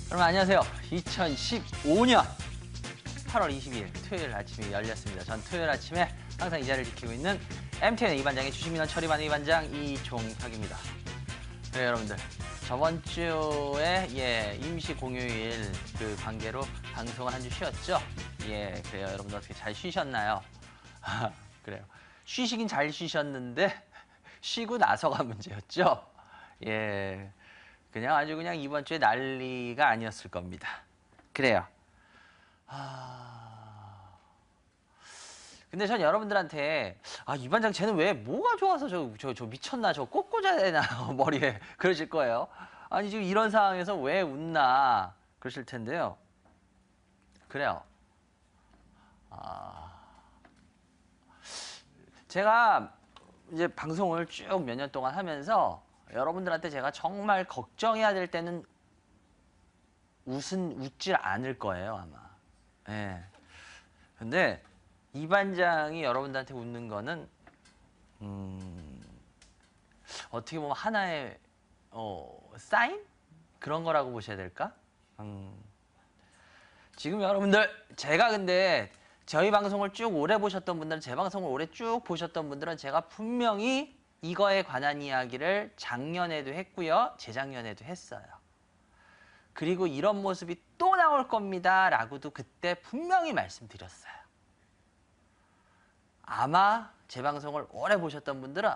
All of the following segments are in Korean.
여러분 안녕하세요. 2015년 8월 22일 토요일 아침이 열렸습니다. 전 토요일 아침에 항상 이 자리를 지키고 있는 MTN 이반장의 주식민원 처리반 이반장 이종혁입니다. 네, 여러분들 저번 주에 임시 공휴일 그 관계로 방송을 한 주 쉬었죠? 그래요. 여러분들 어떻게 잘 쉬셨나요? 그래요. 쉬시긴 잘 쉬셨는데 쉬고 나서가 문제였죠? 그냥 아주 그냥 이번 주에 난리가 아니었을 겁니다. 그래요. 근데 전 여러분들한테 이반장 쟤는 왜 뭐가 좋아서 저 미쳤나 저 꼭 꽂아야 되나 머리에 그러실 거예요. 아니 지금 이런 상황에서 왜 웃나 그러실 텐데요. 그래요. 제가 이제 방송을 쭉 몇 년 동안 하면서 여러분들한테 제가 정말 걱정해야 될 때는 웃질 않을 거예요, 아마. 근데 이 반장이 여러분들한테 웃는 거는 어떻게 보면 하나의 사인? 그런 거라고 보셔야 될까? 지금 여러분들 제가 근데 저희 방송을 쭉 오래 보셨던 분들은 제 방송을 오래 쭉 보셨던 분들은 제가 분명히 이거에 관한 이야기를 작년에도 했고요. 재작년에도 했어요. 그리고 이런 모습이 또 나올 겁니다. 라고도 그때 분명히 말씀드렸어요. 아마 제 방송을 오래 보셨던 분들은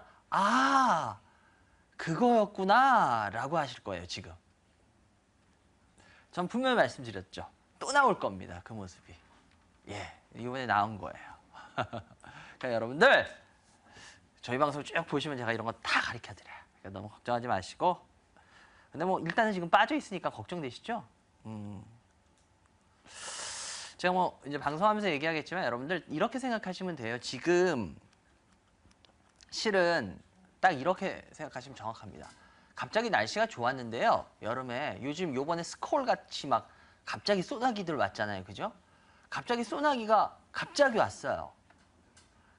그거였구나 라고 하실 거예요. 지금. 전 분명히 말씀드렸죠. 또 나올 겁니다. 그 모습이. 이번에 나온 거예요. 그러니까 여러분들 저희 방송 쭉 보시면 제가 이런 거 다 가르쳐드려요. 그러니까 너무 걱정하지 마시고. 근데 뭐 일단은 지금 빠져 있으니까 걱정되시죠? 제가 뭐 이제 방송하면서 얘기하겠지만 여러분들 이렇게 생각하시면 돼요. 지금 실은 딱 이렇게 생각하시면 정확합니다. 갑자기 날씨가 좋았는데요. 여름에 요번에 스콜 같이 막 갑자기 소나기들 왔잖아요. 그죠? 갑자기 소나기가 갑자기 왔어요.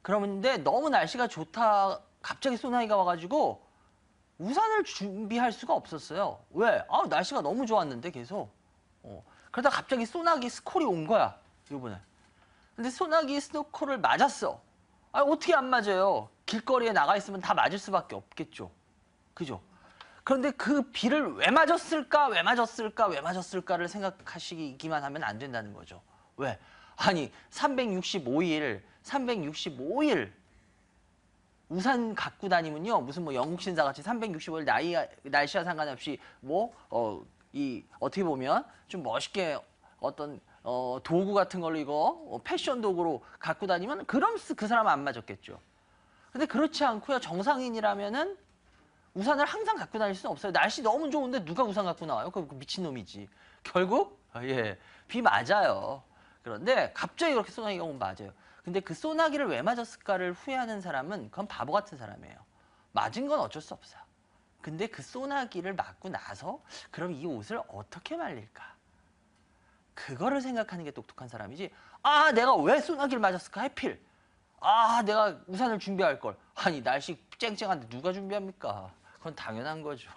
그런데 너무 날씨가 좋다 갑자기 소나기가 와가지고 우산을 준비할 수가 없었어요. 왜? 날씨가 너무 좋았는데 계속. 그러다 갑자기 소나기 스콜이 온 거야. 요번에. 근데 소나기 스콜을 맞았어. 어떻게 안 맞아요? 길거리에 나가 있으면 다 맞을 수밖에 없겠죠. 그죠? 그런데 그 비를 왜 맞았을까를 생각하시기만 하면 안 된다는 거죠. 왜? 365일 우산 갖고 다니면요. 무슨 뭐 영국 신사 같이 365일 날씨와 상관없이 어떻게 보면 좀 멋있게 어떤 도구 같은 걸로 이거 패션 도구로 갖고 다니면 그럼 그 사람은 안 맞았겠죠. 근데 그렇지 않고요. 정상인이라면은 우산을 항상 갖고 다닐 수는 없어요. 날씨 너무 좋은데 누가 우산 갖고 나와요? 그 미친놈이지. 결국 비 맞아요. 그런데 갑자기 그렇게 소나기가 오면 맞아요. 근데 그 소나기를 왜 맞았을까를 후회하는 사람은 그건 바보 같은 사람이에요. 맞은 건 어쩔 수 없어요. 근데 그 소나기를 맞고 나서 그럼 이 옷을 어떻게 말릴까? 그거를 생각하는 게 똑똑한 사람이지. 내가 왜 소나기를 맞았을까? 하필. 내가 우산을 준비할 걸. 날씨 쨍쨍한데 누가 준비합니까? 그건 당연한 거죠.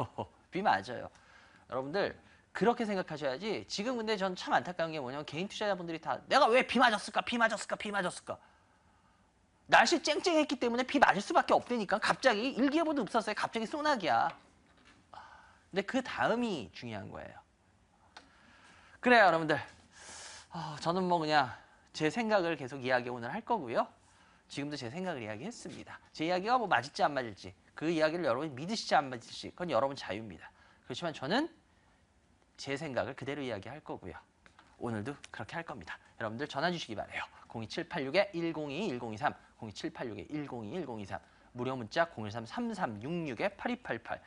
비 맞아요. 여러분들 그렇게 생각하셔야지. 지금 근데 전 참 안타까운 게 뭐냐면 개인 투자자분들이 다 내가 왜 비 맞았을까? 날씨 쨍쨍했기 때문에 비 맞을 수밖에 없다니까. 갑자기 일기예보도 없었어요. 갑자기 소나기야. 근데 그 다음이 중요한 거예요. 그래요, 여러분들. 저는 뭐 그냥 제 생각을 계속 이야기 오늘 할 거고요. 지금도 제 생각을 이야기했습니다. 제 이야기가 뭐 맞을지 안 맞을지 그 이야기를 여러분이 믿으시지 안 믿으실지 그건 여러분 자유입니다. 그렇지만 저는 제 생각을 그대로 이야기할 거고요. 오늘도 그렇게 할 겁니다. 여러분들 전화 주시기 바라요. 02786-1022-1023, 02786-1022-1023, 무료 문자 013-3366-8288,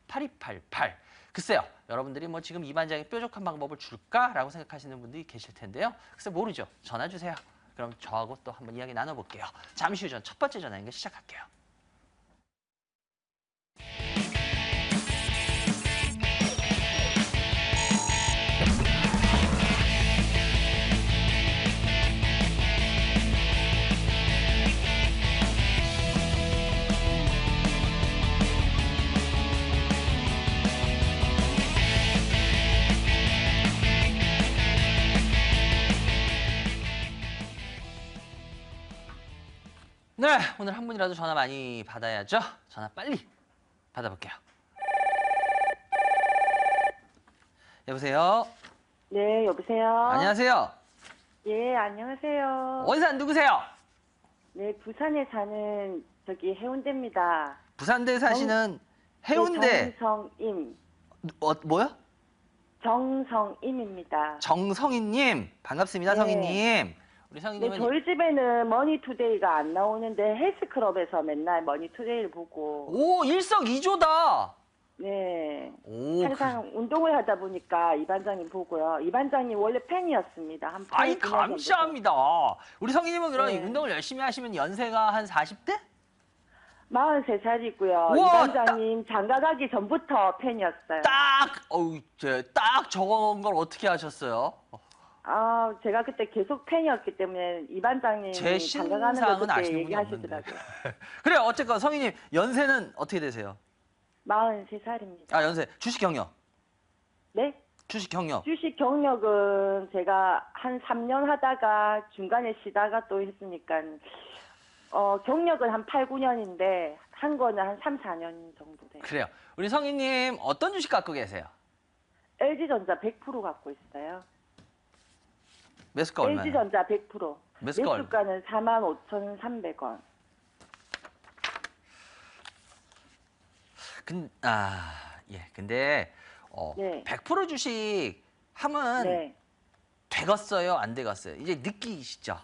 013-3366-8288. 글쎄요, 여러분들이 뭐 지금 이 반장이 뾰족한 방법을 줄까라고 생각하시는 분들이 계실 텐데요. 글쎄 모르죠. 전화 주세요. 그럼 저하고 또 한번 이야기 나눠볼게요. 잠시 후 전 첫 번째 전화 연결 시작할게요. 네, 오늘 한 분이라도 전화 많이 받아야죠. 전화 빨리 받아볼게요. 여보세요? 네, 여보세요? 안녕하세요. 예, 안녕하세요. 어디 산 누구세요? 네, 부산에 사는 해운대입니다. 부산대 사시는 해운대. 네, 정성임. 뭐요? 정성임입니다. 정성희님. 반갑습니다, 네. 성희님. 우리 네, 성희님은 저희 집에는 머니투데이가 안 나오는데 헬스클럽에서 맨날 머니투데이를 보고 오, 일석이조다. 네, 오, 항상 운동을 하다 보니까 이 반장님 보고요. 이 반장님 원래 팬이었습니다. 한 아이 8, 9년 전부터. 감사합니다. 우리 성희님은 그럼 네. 운동을 열심히 하시면 연세가 한 40대? 43살이고요. 이 우와, 반장님 장가 가기 전부터 팬이었어요. 딱 저건 걸 어떻게 하셨어요? 아, 제가 그때 계속 팬이었기 때문에 이 반장님 제 장가 가는 신상은 거 그때 아시는 분이 없는데. 얘기하시더라고요. 그래요. 어쨌건 성희님 연세는 어떻게 되세요? 43살입니다. 아, 연세. 주식 경력. 네? 주식 경력. 주식 경력은 제가 한 3년 하다가 중간에 쉬다가 또 했으니까 경력은 한 8, 9년인데 한 거는 한 3, 4년 정도 돼요. 그래요. 우리 성희님 어떤 주식 갖고 계세요? LG전자 100% 갖고 있어요. 매수가 얼마예요? LG전자 100%. 매수가 얼마? 매수가는 45,300원. 예. 근데 네. 100% 주식 하면 네. 되겠어요? 안 되겠어요? 이제 느끼시죠?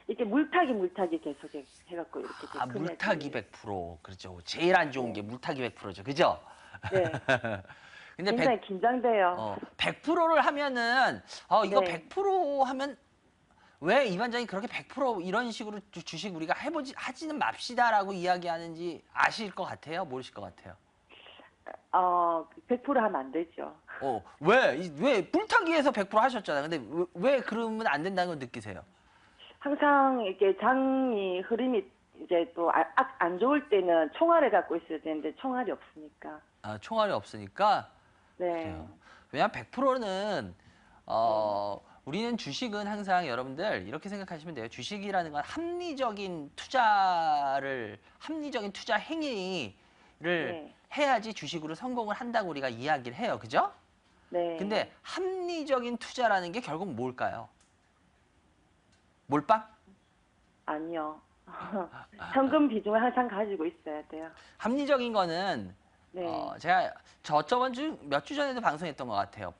이게 물타기 계속 해갖고 이렇게 아, 물타기 100%. 그렇죠. 제일 안 좋은 게 물타기 100%죠. 그죠? 네. 근데 굉장히 긴장돼요. 100%를 하면은 이거 네. 100% 하면 왜 이 반장이 그렇게 100% 이런 식으로 주식 우리가 하지는 맙시다라고 이야기하는지 아실 것 같아요? 모르실 것 같아요? 100% 하면 안 되죠. 왜 물타기에서 100% 하셨잖아요. 근데 왜 그러면 안 된다는 걸 느끼세요? 항상 이렇게 장이 흐름이 이제 또 안 좋을 때는 총알을 갖고 있어야 되는데 총알이 없으니까. 아, 총알이 없으니까. 네. 그래요. 왜냐하면 100%는 우리는 주식은 항상 여러분들 이렇게 생각하시면 돼요. 주식이라는 건 합리적인 투자 행위를 네. 해야지 주식으로 성공을 한다고 우리가 이야기를 해요. 그죠? 네. 근데 합리적인 투자라는 게 결국 뭘까요? 몰빵? 아니요. 현금 비중을 항상 가지고 있어야 돼요. 합리적인 거는 네. 제가 저번 몇 주 전에도 방송했던 것 같아요.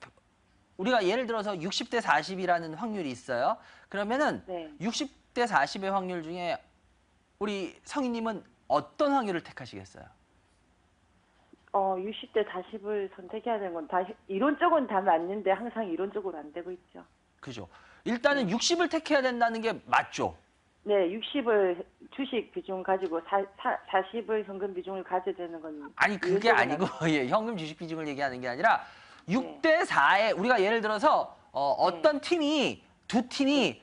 우리가 예를 들어서 60대 40이라는 확률이 있어요. 그러면은 네. 60대 40의 확률 중에 우리 성희님은 어떤 확률을 택하시겠어요? 60대 40을 선택해야 되는 건 다 이론적으로는 다 맞는데 항상 이론적으로 안 되고 있죠. 그죠? 일단은 60을 택해야 된다는 게 맞죠? 네, 60을 주식 비중 가지고 40을 현금 비중을 가져야 되는 건 아니 그게 아니고 현금 주식 비중을 얘기하는 게 아니라 6대 4에 우리가 예를 들어서 어떤 팀이 두 팀이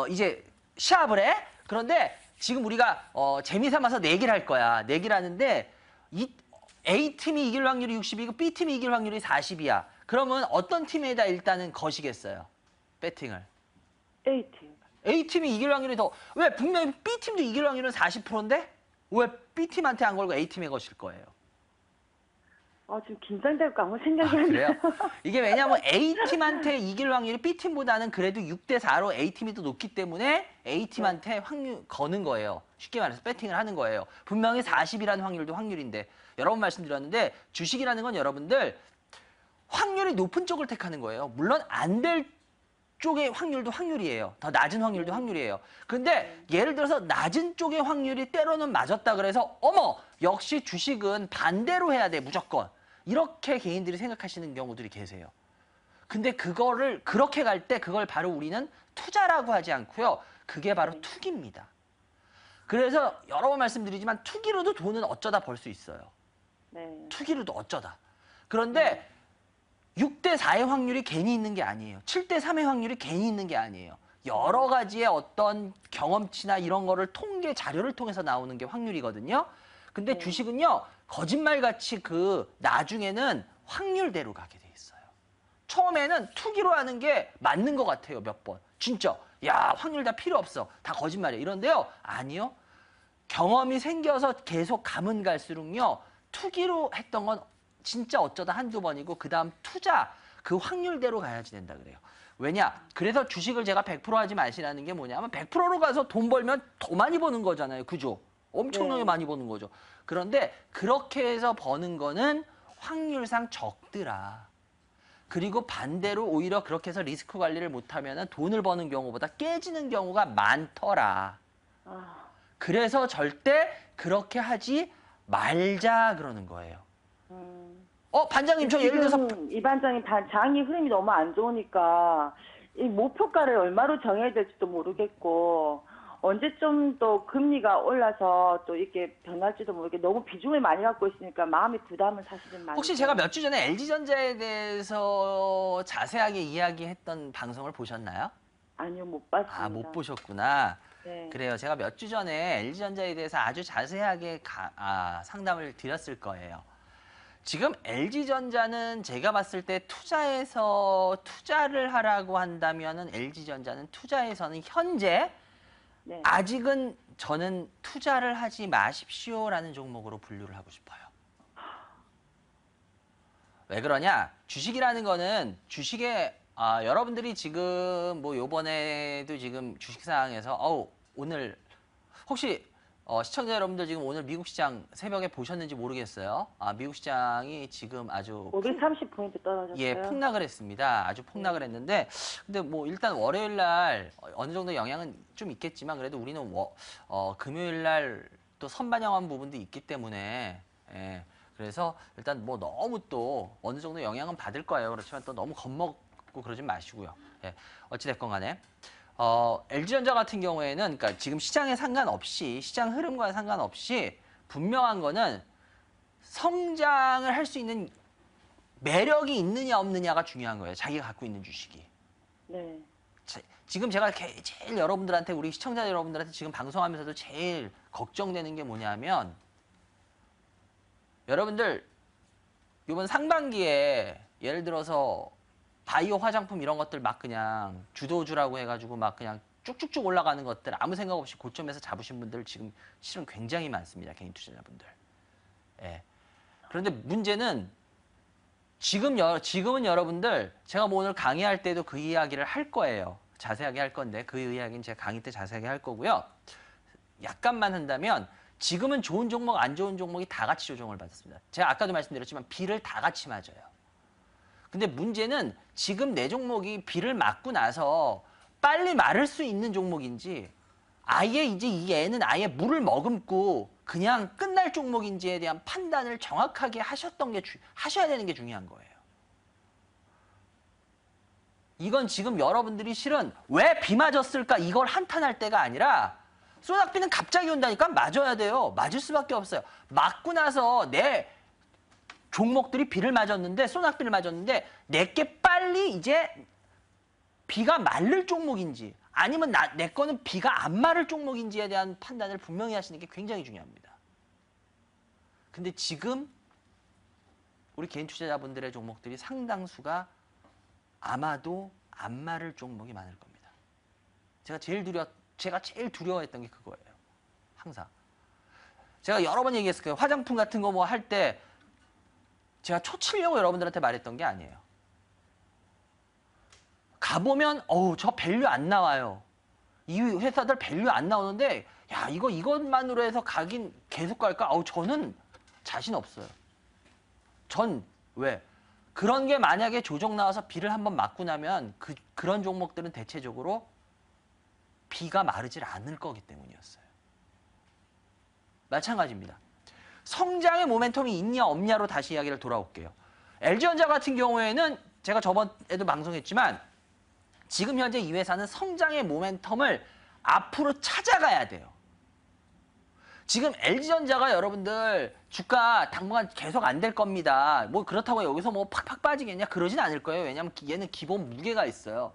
이제 시합을 해. 그런데 지금 우리가 재미삼아서 내기를 할 거야. 내기를 하는데 이 A팀이 이길 확률이 60이고 B팀이 이길 확률이 40이야. 그러면 어떤 팀에다 일단은 거시겠어요? 배팅을. A팀. A팀이 이길 확률이 왜 분명히 B팀도 이길 확률은 40%인데 왜 B팀한테 안 걸고 A팀에 거실 거예요? 지금 긴장될까 아무 생각이 안 그래요? 나요. 이게 왜냐하면 A팀한테 이길 확률이 B팀보다는 그래도 6대 4로 A팀이 더 높기 때문에 A팀한테 확률 거는 거예요. 쉽게 말해서 배팅을 하는 거예요. 분명히 40이라는 확률도 확률인데 여러 번 말씀드렸는데 주식이라는 건 여러분들 확률이 높은 쪽을 택하는 거예요. 물론 안 될 쪽의 확률도 확률이에요. 더 낮은 확률도 확률이에요. 근데 예를 들어서 낮은 쪽의 확률이 때로는 맞았다 그래서 어머 역시 주식은 반대로 해야 돼 무조건. 이렇게 개인들이 생각하시는 경우들이 계세요. 근데 그거를 그렇게 갈 때 그걸 바로 우리는 투자라고 하지 않고요. 그게 바로 투기입니다. 그래서 여러 번 말씀드리지만 투기로도 돈은 어쩌다 벌 수 있어요. 네. 투기로도 어쩌다. 그런데 6대 4의 확률이 괜히 있는 게 아니에요. 7대 3의 확률이 괜히 있는 게 아니에요. 여러 가지의 어떤 경험치나 이런 거를 통계 자료를 통해서 나오는 게 확률이거든요. 근데 주식은요. 거짓말같이 나중에는 확률대로 가게 돼 있어요. 처음에는 투기로 하는 게 맞는 것 같아요. 몇 번. 진짜. 야, 확률 다 필요 없어. 다 거짓말이에요. 이런데요. 아니요. 경험이 생겨서 계속 가면 갈수록요. 투기로 했던 건 진짜 어쩌다 한두 번이고 그다음 투자 그 확률대로 가야지 된다 그래요. 왜냐? 그래서 주식을 제가 100% 하지 마시라는 게 뭐냐면 100%로 가서 돈 벌면 더 많이 버는 거잖아요. 그죠? 엄청나게 네. 많이 버는 거죠. 그런데 그렇게 해서 버는 거는 확률상 적더라. 그리고 반대로 오히려 그렇게 해서 리스크 관리를 못하면 돈을 버는 경우보다 깨지는 경우가 많더라. 아, 그래서 절대 그렇게 하지 말자 그러는 거예요. 반장님 저 예를 들어서 지금 이 반장님 장이 흐름이 너무 안 좋으니까 이 목표가를 얼마로 정해야 될지도 모르겠고 언제쯤 또 금리가 올라서 또 이렇게 변할지도 모르게 너무 비중을 많이 갖고 있으니까 마음이 부담을 사실은 많이. 혹시 제가 몇 주 전에 LG전자에 대해서 자세하게 이야기했던 방송을 보셨나요? 아니요, 못 봤습니다. 아, 못 보셨구나. 네. 그래요. 제가 몇 주 전에 LG전자에 대해서 아주 자세하게 상담을 드렸을 거예요. 지금 LG전자는 제가 봤을 때 투자를 하라고 한다면은 LG전자는 투자에서는 현재 네. 아직은 저는 투자를 하지 마십시오라는 종목으로 분류를 하고 싶어요. 왜 그러냐? 주식이라는 거는 주식에 여러분들이 지금 뭐 요번에도 지금 주식 상황에서 오늘 혹시 시청자 여러분들 지금 오늘 미국 시장 새벽에 보셨는지 모르겠어요. 미국 시장이 지금 아주 530포인트 떨어졌어요. 예, 폭락을 했습니다. 아주 폭락을 했는데, 근데 뭐 일단 월요일 날 어느 정도 영향은 좀 있겠지만 그래도 우리는 금요일 날 또 선반영한 부분도 있기 때문에, 예, 그래서 일단 뭐 너무 또 어느 정도 영향은 받을 거예요. 그렇지만 또 너무 겁먹고 그러지 마시고요. 예, 어찌됐건 간에. LG전자 같은 경우에는 그러니까 지금 시장에 상관없이 시장 흐름과 상관없이 분명한 거는 성장을 할 수 있는 매력이 있느냐 없느냐가 중요한 거예요. 자기가 갖고 있는 주식이. 네. 지금 제가 제일 여러분들한테 우리 시청자 여러분들한테 지금 방송하면서도 제일 걱정되는 게 뭐냐면 여러분들 이번 상반기에 예를 들어서 바이오 화장품 이런 것들 막 그냥 주도주라고 해가지고 막 그냥 쭉쭉쭉 올라가는 것들 아무 생각 없이 고점에서 잡으신 분들 지금 실은 굉장히 많습니다. 개인 투자자분들. 예. 그런데 문제는 지금은 여러분들 제가 뭐 오늘 강의할 때도 그 이야기를 할 거예요. 자세하게 할 건데 그 이야기는 제가 강의 때 자세하게 할 거고요. 약간만 한다면 지금은 좋은 종목 안 좋은 종목이 다 같이 조정을 받았습니다. 제가 아까도 말씀드렸지만 비를 다 같이 맞아요. 근데 문제는 지금 내 종목이 비를 맞고 나서 빨리 마를 수 있는 종목인지 아예 이제 이 애는 아예 물을 머금고 그냥 끝날 종목인지에 대한 판단을 정확하게 하셔야 되는 게 중요한 거예요. 이건 지금 여러분들이 실은 왜 비 맞았을까 이걸 한탄할 때가 아니라 소낙비는 갑자기 온다니까 맞아야 돼요. 맞을 수밖에 없어요. 맞고 나서 내 종목들이 비를 맞았는데 소낙비를 맞았는데 내게 빨리 이제 비가 마를 종목인지 아니면 내 거는 비가 안 마를 종목인지에 대한 판단을 분명히 하시는 게 굉장히 중요합니다. 근데 지금 우리 개인 투자자분들의 종목들이 상당수가 아마도 안 마를 종목이 많을 겁니다. 제가 제일 두려워했던 게 그거예요. 항상. 제가 여러 번 얘기했을 거예요. 화장품 같은 거 뭐 할 때 제가 초치려고 여러분들한테 말했던 게 아니에요. 가보면 저 밸류 안 나와요. 이 회사들 밸류 안 나오는데 야 이것만으로 해서 가긴 계속 갈까? 저는 자신 없어요. 전 왜? 그런 게 만약에 조정 나와서 비를 한번 맞고 나면 그런 종목들은 대체적으로 비가 마르질 않을 거기 때문이었어요. 마찬가지입니다. 성장의 모멘텀이 있냐 없냐로 다시 이야기를 돌아올게요. LG전자 같은 경우에는 제가 저번에도 방송했지만 지금 현재 이 회사는 성장의 모멘텀을 앞으로 찾아가야 돼요. 지금 LG전자가 여러분들 주가 당분간 계속 안 될 겁니다. 뭐 그렇다고 여기서 뭐 팍팍 빠지겠냐? 그러진 않을 거예요. 왜냐하면 얘는 기본 무게가 있어요.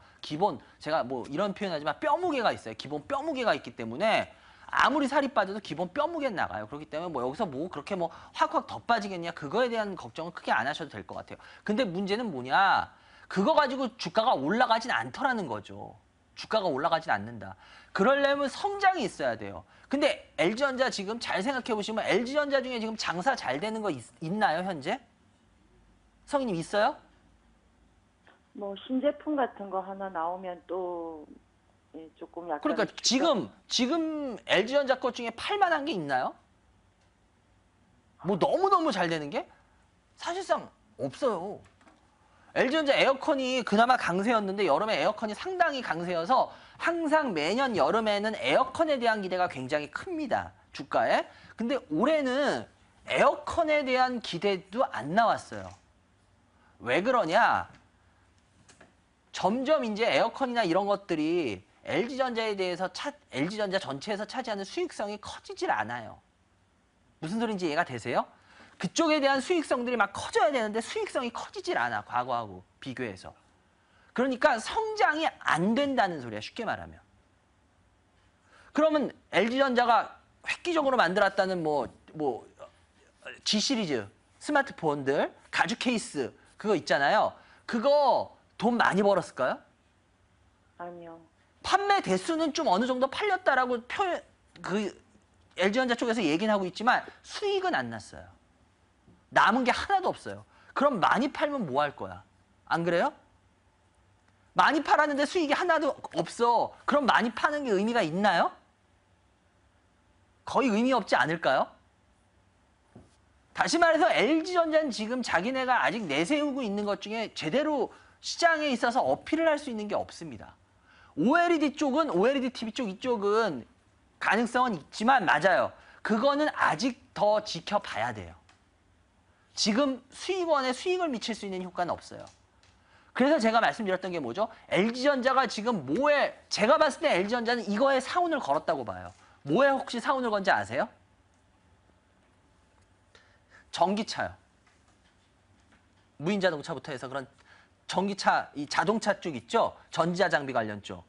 제가 뭐 이런 표현하지만 뼈 무게가 있어요. 기본 뼈 무게가 있기 때문에 아무리 살이 빠져도 기본 뼈 무게는 나가요. 그렇기 때문에 뭐 여기서 뭐 그렇게 뭐 확확 더 빠지겠냐? 그거에 대한 걱정은 크게 안 하셔도 될 것 같아요. 근데 문제는 뭐냐? 그거 가지고 주가가 올라가진 않더라는 거죠. 주가가 올라가진 않는다. 그러려면 성장이 있어야 돼요. 근데 LG전자 지금 잘 생각해 보시면 LG전자 중에 지금 장사 잘 되는 거 있나요, 현재? 성희님 있어요? 뭐 신제품 같은 거 하나 나오면 또 예, 조금 약간 그러니까 지금 LG전자 것 중에 팔만한 게 있나요? 뭐 너무너무 잘 되는 게 사실상 없어요. LG전자 에어컨이 그나마 강세였는데 여름에 에어컨이 상당히 강세여서 항상 매년 여름에는 에어컨에 대한 기대가 굉장히 큽니다. 주가에. 근데 올해는 에어컨에 대한 기대도 안 나왔어요. 왜 그러냐? 점점 이제 에어컨이나 이런 것들이 LG전자에 대해서 LG전자 전체에서 차지하는 수익성이 커지질 않아요. 무슨 소리인지 이해가 되세요? 그쪽에 대한 수익성들이 막 커져야 되는데 수익성이 커지질 않아, 과거하고 비교해서. 그러니까 성장이 안 된다는 소리야, 쉽게 말하면. 그러면 LG전자가 획기적으로 만들었다는 G 시리즈 스마트폰들, 가죽 케이스 그거 있잖아요. 그거 돈 많이 벌었을까요? 아니요. 판매 대수는 좀 어느 정도 팔렸다라고 LG전자 쪽에서 얘기는 하고 있지만 수익은 안 났어요. 남은 게 하나도 없어요. 그럼 많이 팔면 뭐 할 거야? 안 그래요? 많이 팔았는데 수익이 하나도 없어. 그럼 많이 파는 게 의미가 있나요? 거의 의미 없지 않을까요? 다시 말해서 LG전자는 지금 자기네가 아직 내세우고 있는 것 중에 제대로 시장에 있어서 어필을 할 수 있는 게 없습니다. OLED TV 쪽 이쪽은 가능성은 있지만 맞아요. 그거는 아직 더 지켜봐야 돼요. 지금 수익원에 수익을 미칠 수 있는 효과는 없어요. 그래서 제가 말씀드렸던 게 뭐죠? LG전자가 지금 제가 봤을 때 LG전자는 이거에 사운을 걸었다고 봐요. 뭐에 혹시 사운을 건지 아세요? 전기차요. 무인자동차부터 해서 그런 전기차, 이 자동차 쪽 있죠? 전지자 장비 관련 쪽.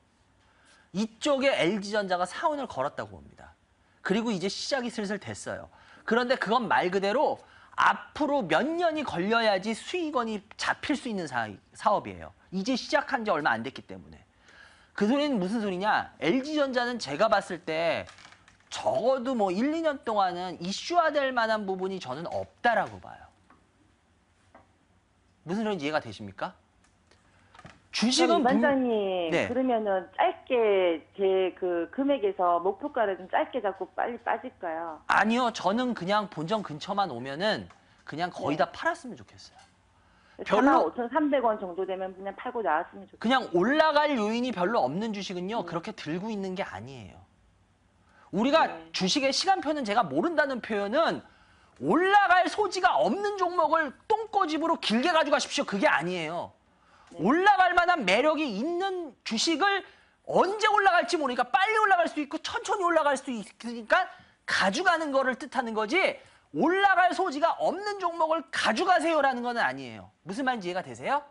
이쪽에 LG전자가 사운을 걸었다고 봅니다. 그리고 이제 시작이 슬슬 됐어요. 그런데 그건 말 그대로 앞으로 몇 년이 걸려야지 수익원이 잡힐 수 있는 사업이에요. 이제 시작한 지 얼마 안 됐기 때문에. 그 소리는 무슨 소리냐? LG전자는 제가 봤을 때 적어도 1, 2년 동안은 이슈화될 만한 부분이 저는 없다라고 봐요. 무슨 소리인지 이해가 되십니까? 주식은 반장님 네. 그러면은 짧게 제 그 금액에서 목표가를 좀 짧게 잡고 빨리 빠질까요? 아니요. 저는 그냥 본전 근처만 오면은 그냥 거의 다 팔았으면 좋겠어요. 별로 45,300원 정도 되면 그냥 팔고 나왔으면 좋겠어요. 그냥 올라갈 요인이 별로 없는 주식은요. 그렇게 들고 있는 게 아니에요. 우리가 주식의 시간표는 제가 모른다는 표현은 올라갈 소지가 없는 종목을 똥꼬집으로 길게 가져가십시오. 그게 아니에요. 올라갈 만한 매력이 있는 주식을 언제 올라갈지 모르니까 빨리 올라갈 수 있고 천천히 올라갈 수 있으니까 가져가는 거를 뜻하는 거지 올라갈 소지가 없는 종목을 가져가세요라는 건 아니에요. 무슨 말인지 이해가 되세요?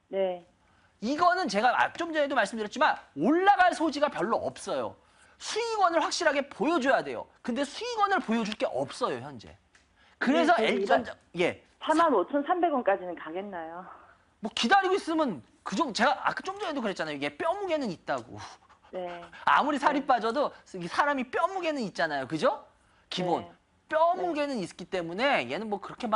네. 이거는 제가 좀 전에도 말씀드렸지만 올라갈 소지가 별로 없어요. 수익원을 확실하게 보여줘야 돼요. 근데 수익원을 보여줄 게 없어요, 현재. 그래서 LG전자 45,300원까지는 가겠나요? 기다리고 있으면 제가 아까 좀 전에도 그랬잖아요. 이게 뼈 무게는 있다고. 네. 아무리 살이 빠져도 사람이 뼈 무게는 있잖아요. 그죠? 기본. 네. 뼈 무게는 있기 때문에 얘는 그렇게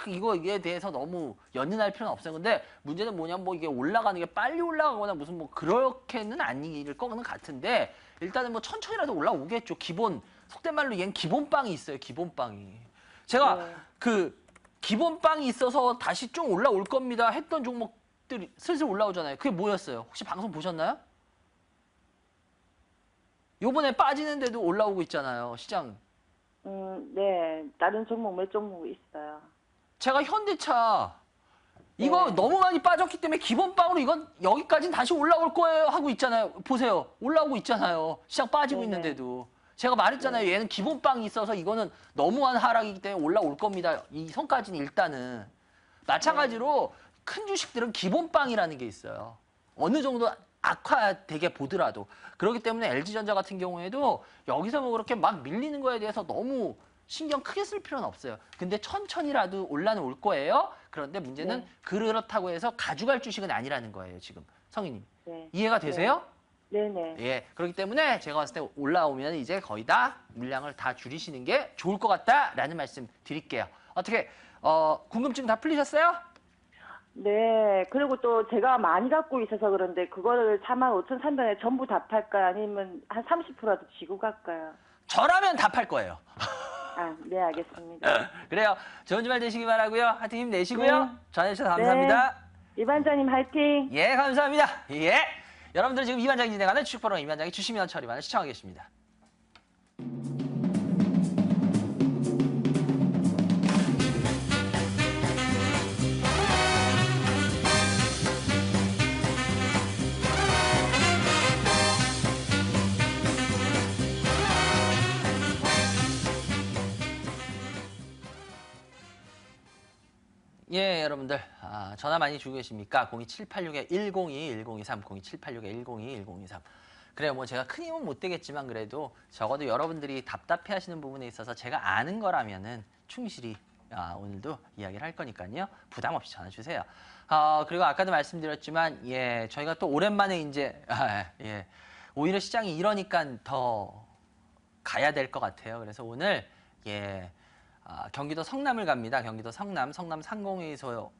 이거에 대해서 너무 연연할 필요는 없어요. 근데 문제는 뭐냐면 이게 올라가는 게 빨리 올라가거나 무슨 그렇게는 아닐 거는 같은데 일단은 천천히라도 올라오겠죠. 속된 말로 얘는 기본빵이 있어요. 기본빵이. 제가 기본빵이 있어서 다시 좀 올라올 겁니다 했던 종목들이 슬슬 올라오잖아요. 그게 뭐였어요? 혹시 방송 보셨나요? 요번에 빠지는데도 올라오고 있잖아요. 시장. 네. 다른 종목 몇 종목 있어요. 제가 현대차 이거 너무 많이 빠졌기 때문에 기본빵으로 이건 여기까지는 다시 올라올 거예요 하고 있잖아요. 보세요. 올라오고 있잖아요. 시장 빠지고 있는데도. 제가 말했잖아요. 얘는 기본빵이 있어서 이거는 너무한 하락이기 때문에 올라올 겁니다. 이 선까지는 일단은. 마찬가지로 큰 주식들은 기본빵이라는 게 있어요. 어느 정도 악화되게 보더라도. 그렇기 때문에 LG전자 같은 경우에도 여기서 그렇게 막 밀리는 거에 대해서 너무 신경 크게 쓸 필요는 없어요. 근데 천천히라도 올라는 올 거예요. 그런데 문제는 그렇다고 해서 가져갈 주식은 아니라는 거예요. 지금 성희님. 이해가 되세요? 네네. 예, 그렇기 때문에 제가 봤을 때 올라오면 이제 거의 다 물량을 다 줄이시는 게 좋을 것 같다라는 말씀 드릴게요. 어떻게 궁금증 다 풀리셨어요? 네. 그리고 또 제가 많이 갖고 있어서 그런데 그거를 45,300원에 전부 다 팔까요? 아니면 한 30%라도 지고 갈까요? 저라면 다 팔 거예요. 아, 네, 알겠습니다. 그래요. 좋은 주말 되시기 바라고요. 하여튼 힘내시고요. 네. 전해주셔서 감사합니다. 이 반장님 화이팅! 예, 감사합니다. 예. 여러분들 지금 이 반장이 진행하는 주식포럼 이 반장의 주식민원 처리반을 시청하고 계십니다. 예, 여러분들 전화 많이 주고 계십니까? 02786-102, 1023, 02786-102, 1023. 그래요, 뭐 제가 큰 힘은 못 되겠지만 그래도 적어도 여러분들이 답답해하시는 부분에 있어서 제가 아는 거라면은 충실히 오늘도 이야기를 할 거니까요. 부담 없이 전화 주세요. 그리고 아까도 말씀드렸지만 예, 저희가 또 오랜만에 이제 예, 오히려 시장이 이러니까 더 가야 될 것 같아요. 그래서 오늘 예. 경기도 성남을 갑니다. 경기도 성남 상공회의소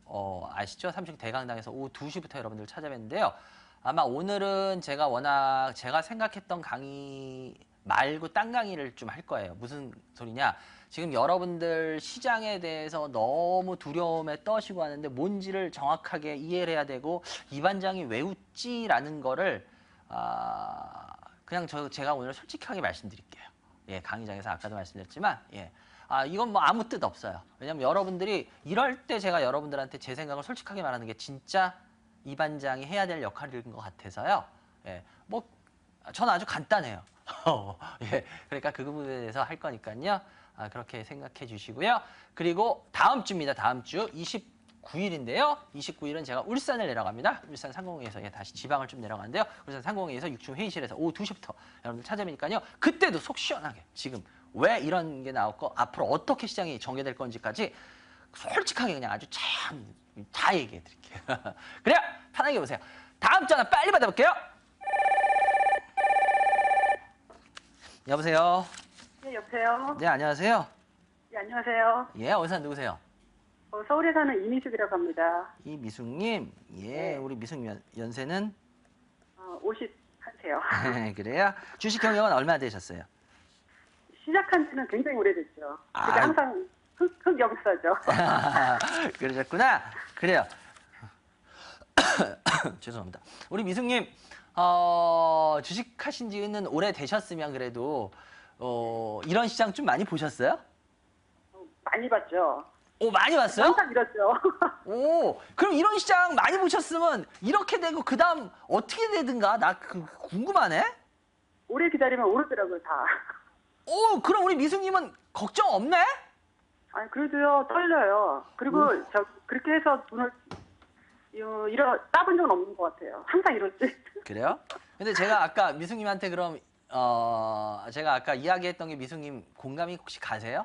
아시죠? 삼층 대강당에서 오후 2시부터 여러분들 찾아뵙는데요. 아마 오늘은 제가 워낙 제가 생각했던 강의 말고 딴 강의를 좀 할 거예요. 무슨 소리냐? 지금 여러분들 시장에 대해서 너무 두려움에 떠시고 하는데 뭔지를 정확하게 이해를 해야 되고 이 반장이 왜 웃지라는 거를 그냥 제가 오늘 솔직하게 말씀드릴게요. 예, 강의장에서 아까도 말씀드렸지만 예. 이건 뭐 아무 뜻 없어요. 왜냐면 여러분들이 이럴 때 제가 여러분들한테 제 생각을 솔직하게 말하는 게 진짜 이 반장이 해야 될 역할인 것 같아서요. 예, 뭐 저는 아주 간단해요. 예, 그러니까 그 부분에 대해서 할 거니까요. 그렇게 생각해 주시고요. 그리고 다음 주입니다. 다음 주 29일인데요. 29일은 제가 울산을 내려갑니다. 울산 상공회에서 다시 지방을 좀 내려가는데요. 울산 상공회에서 6층 회의실에서 오후 2시부터 여러분들 찾아뵈니까요. 그때도 속 시원하게 지금 왜 이런 게 나왔고 앞으로 어떻게 시장이 전개될 건지까지 솔직하게 그냥 아주 참 다 얘기해 드릴게요. 그래요. 편하게 보세요. 다음 전화 빨리 받아볼게요. 여보세요. 네, 여보세요. 네, 안녕하세요. 네, 안녕하세요. 예, 어디서 누구세요? 서울에 사는 이미숙이라고 합니다. 이미숙님. 예, 네. 우리 미숙 연세는 51세요. 그래요? 주식 경력은 얼마나 되셨어요? 시작한 지는 굉장히 오래됐죠. 아. 근데 항상 흑역사죠. 그러셨구나. 그래요. 죄송합니다. 우리 미숙님, 주식하신 지는 오래 되셨으면 그래도 이런 시장 좀 많이 보셨어요? 많이 봤죠. 오, 많이 봤어요? 항상 이렇죠. 오, 그럼 이런 시장 많이 보셨으면 이렇게 되고 그 다음 어떻게 되든가 나 궁금하네? 오래 기다리면 오르더라고요, 다. 오, 그럼 우리 미숙님은 걱정 없네? 아니, 그래도요, 떨려요. 그리고 그렇게 해서 돈을 따본 적은 없는 것 같아요. 항상 이렇지. 그래요? 근데 제가 아까 미숙님한테 그럼 제가 아까 이야기했던 게 미숙님 공감이 혹시 가세요?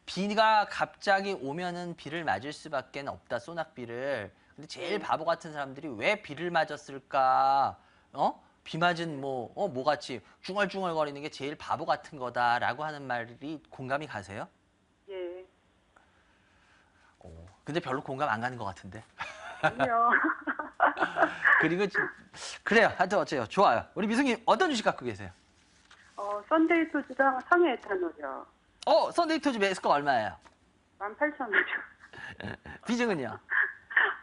비가 갑자기 오면은 비를 맞을 수밖에 없다, 소낙비를. 근데 제일 바보 같은 사람들이 왜 비를 맞았을까? 비 맞은 뭐같이 중얼중얼거리는 게 제일 바보 같은 거다라고 하는 말이 공감이 가세요? 예. 근데 별로 공감 안 가는 것 같은데. 아니요. 그리고 그래요. 하여튼 어째요. 좋아요. 우리 미숙님 어떤 주식 갖고 계세요? 썬데이 토즈랑 상해 에탄올이요. 썬데이토즈 매수가 얼마예요? 18,000원이요. 비중은요?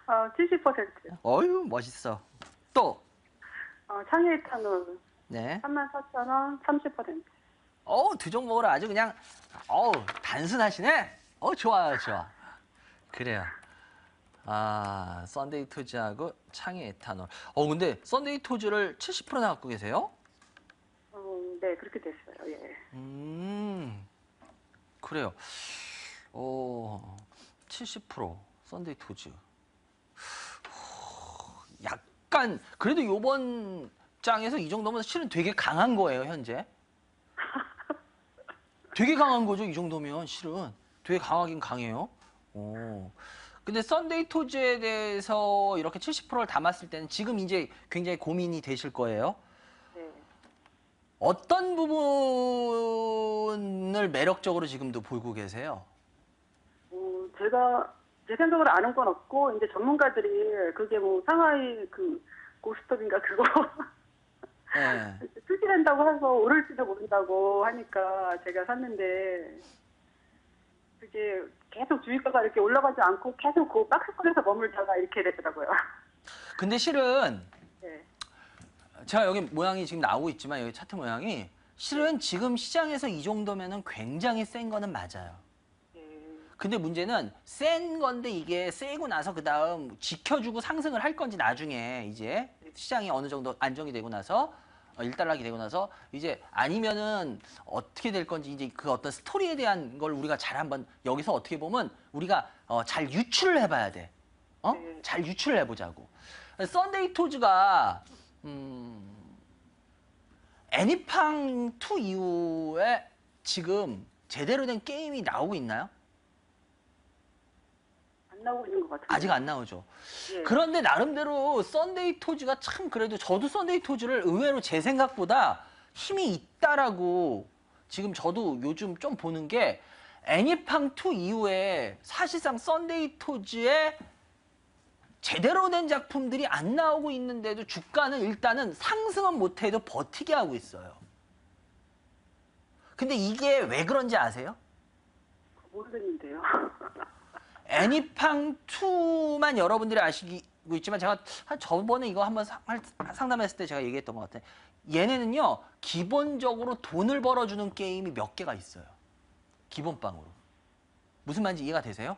70%. 어휴, 멋있어. 또? 상해 에탄올 네. 34,000원, 30%. 두 종목으로 아주 그냥, 단순하시네? 좋아요, 좋아. 그래요. 썬데이토즈하고 창의 에탄올. 근데 썬데이토즈를 70%나 갖고 계세요? 네, 그렇게 됐어요. 예. 그래요. 70% 썬데이토즈. 약간 그래도 요번 장에서 이 정도면 실은 되게 강한 거예요, 현재. 되게 강한 거죠, 이 정도면 실은. 되게 강하긴 강해요. 근데 썬데이토즈에 대해서 이렇게 70%를 담았을 때는 지금 이제 굉장히 고민이 되실 거예요. 어떤 부분을 매력적으로 지금도 보고 계세요? 제가 제 생각으로 아는 건 없고 이제 전문가들이 그게 뭐 상하이 그 고스톱인가 그거 네. 출시된다고 해서 오를지도 모른다고 하니까 제가 샀는데 그게 계속 주식가가 이렇게 올라가지 않고 계속 그 박스권에서 머물다가 이렇게 되더라고요. 근데 실은 네. 제가 여기 모양이 지금 나오고 있지만 여기 차트 모양이 실은 지금 시장에서 이 정도면은 굉장히 센 거는 맞아요. 네. 근데 문제는 센 건데 이게 세고 나서 그 다음 지켜주고 상승을 할 건지 나중에 이제 시장이 어느 정도 안정이 되고 나서 일단락이 되고 나서 이제 아니면은 어떻게 될 건지 이제 그 어떤 스토리에 대한 걸 우리가 잘 한번 여기서 어떻게 보면 우리가 잘 유출을 해봐야 돼. 네. 잘 유출을 해보자고. 썬데이 토즈가 애니팡2 이후에 지금 제대로 된 게임이 나오고 있나요? 안 나오고 있는 것 같아요. 아직 안 나오죠. 예. 그런데 나름대로 썬데이 토즈가 참 그래도 저도 썬데이 토즈를 의외로 제 생각보다 힘이 있다라고 지금 저도 요즘 좀 보는 게 애니팡2 이후에 사실상 썬데이 토즈의 제대로 된 작품들이 안 나오고 있는데도 주가는 일단은 상승은 못해도 버티게 하고 있어요. 근데 이게 왜 그런지 아세요? 모르겠는데요. 애니팡2만 여러분들이 아시고 있지만 제가 한 저번에 이거 한번 상담했을 때 제가 얘기했던 것 같아요. 얘네는요 기본적으로 돈을 벌어주는 게임이 몇 개가 있어요. 기본빵으로. 무슨 말인지 이해가 되세요?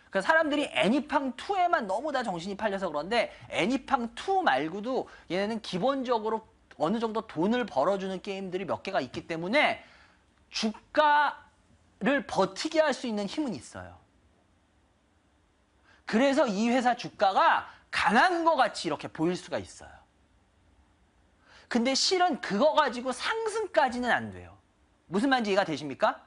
그러니까 사람들이 애니팡2에만 너무 다 정신이 팔려서 그런데 애니팡2 말고도 얘네는 기본적으로 어느 정도 돈을 벌어주는 게임들이 몇 개가 있기 때문에 주가를 버티게 할 수 있는 힘은 있어요. 그래서 이 회사 주가가 강한 것 같이 이렇게 보일 수가 있어요. 근데 실은 그거 가지고 상승까지는 안 돼요. 무슨 말인지 이해가 되십니까?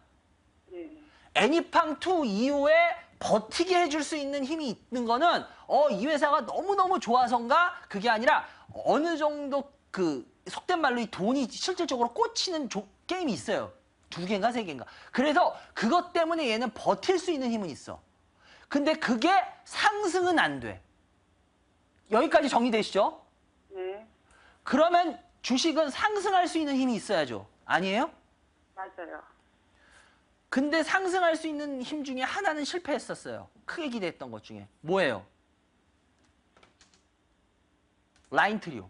네. 애니팡2 이후에 버티게 해줄 수 있는 힘이 있는 거는 이 회사가 너무너무 좋아서인가 그게 아니라 어느 정도 그 속된 말로 이 돈이 실질적으로 꽂히는 게임이 있어요. 2개인가 3개인가. 그래서 그것 때문에 얘는 버틸 수 있는 힘은 있어. 근데 그게 상승은 안 돼. 여기까지 정리되시죠? 네. 그러면 주식은 상승할 수 있는 힘이 있어야죠. 아니에요? 맞아요. 근데 상승할 수 있는 힘 중에 하나는 실패했었어요. 크게 기대했던 것 중에. 뭐예요? 라인 트리오.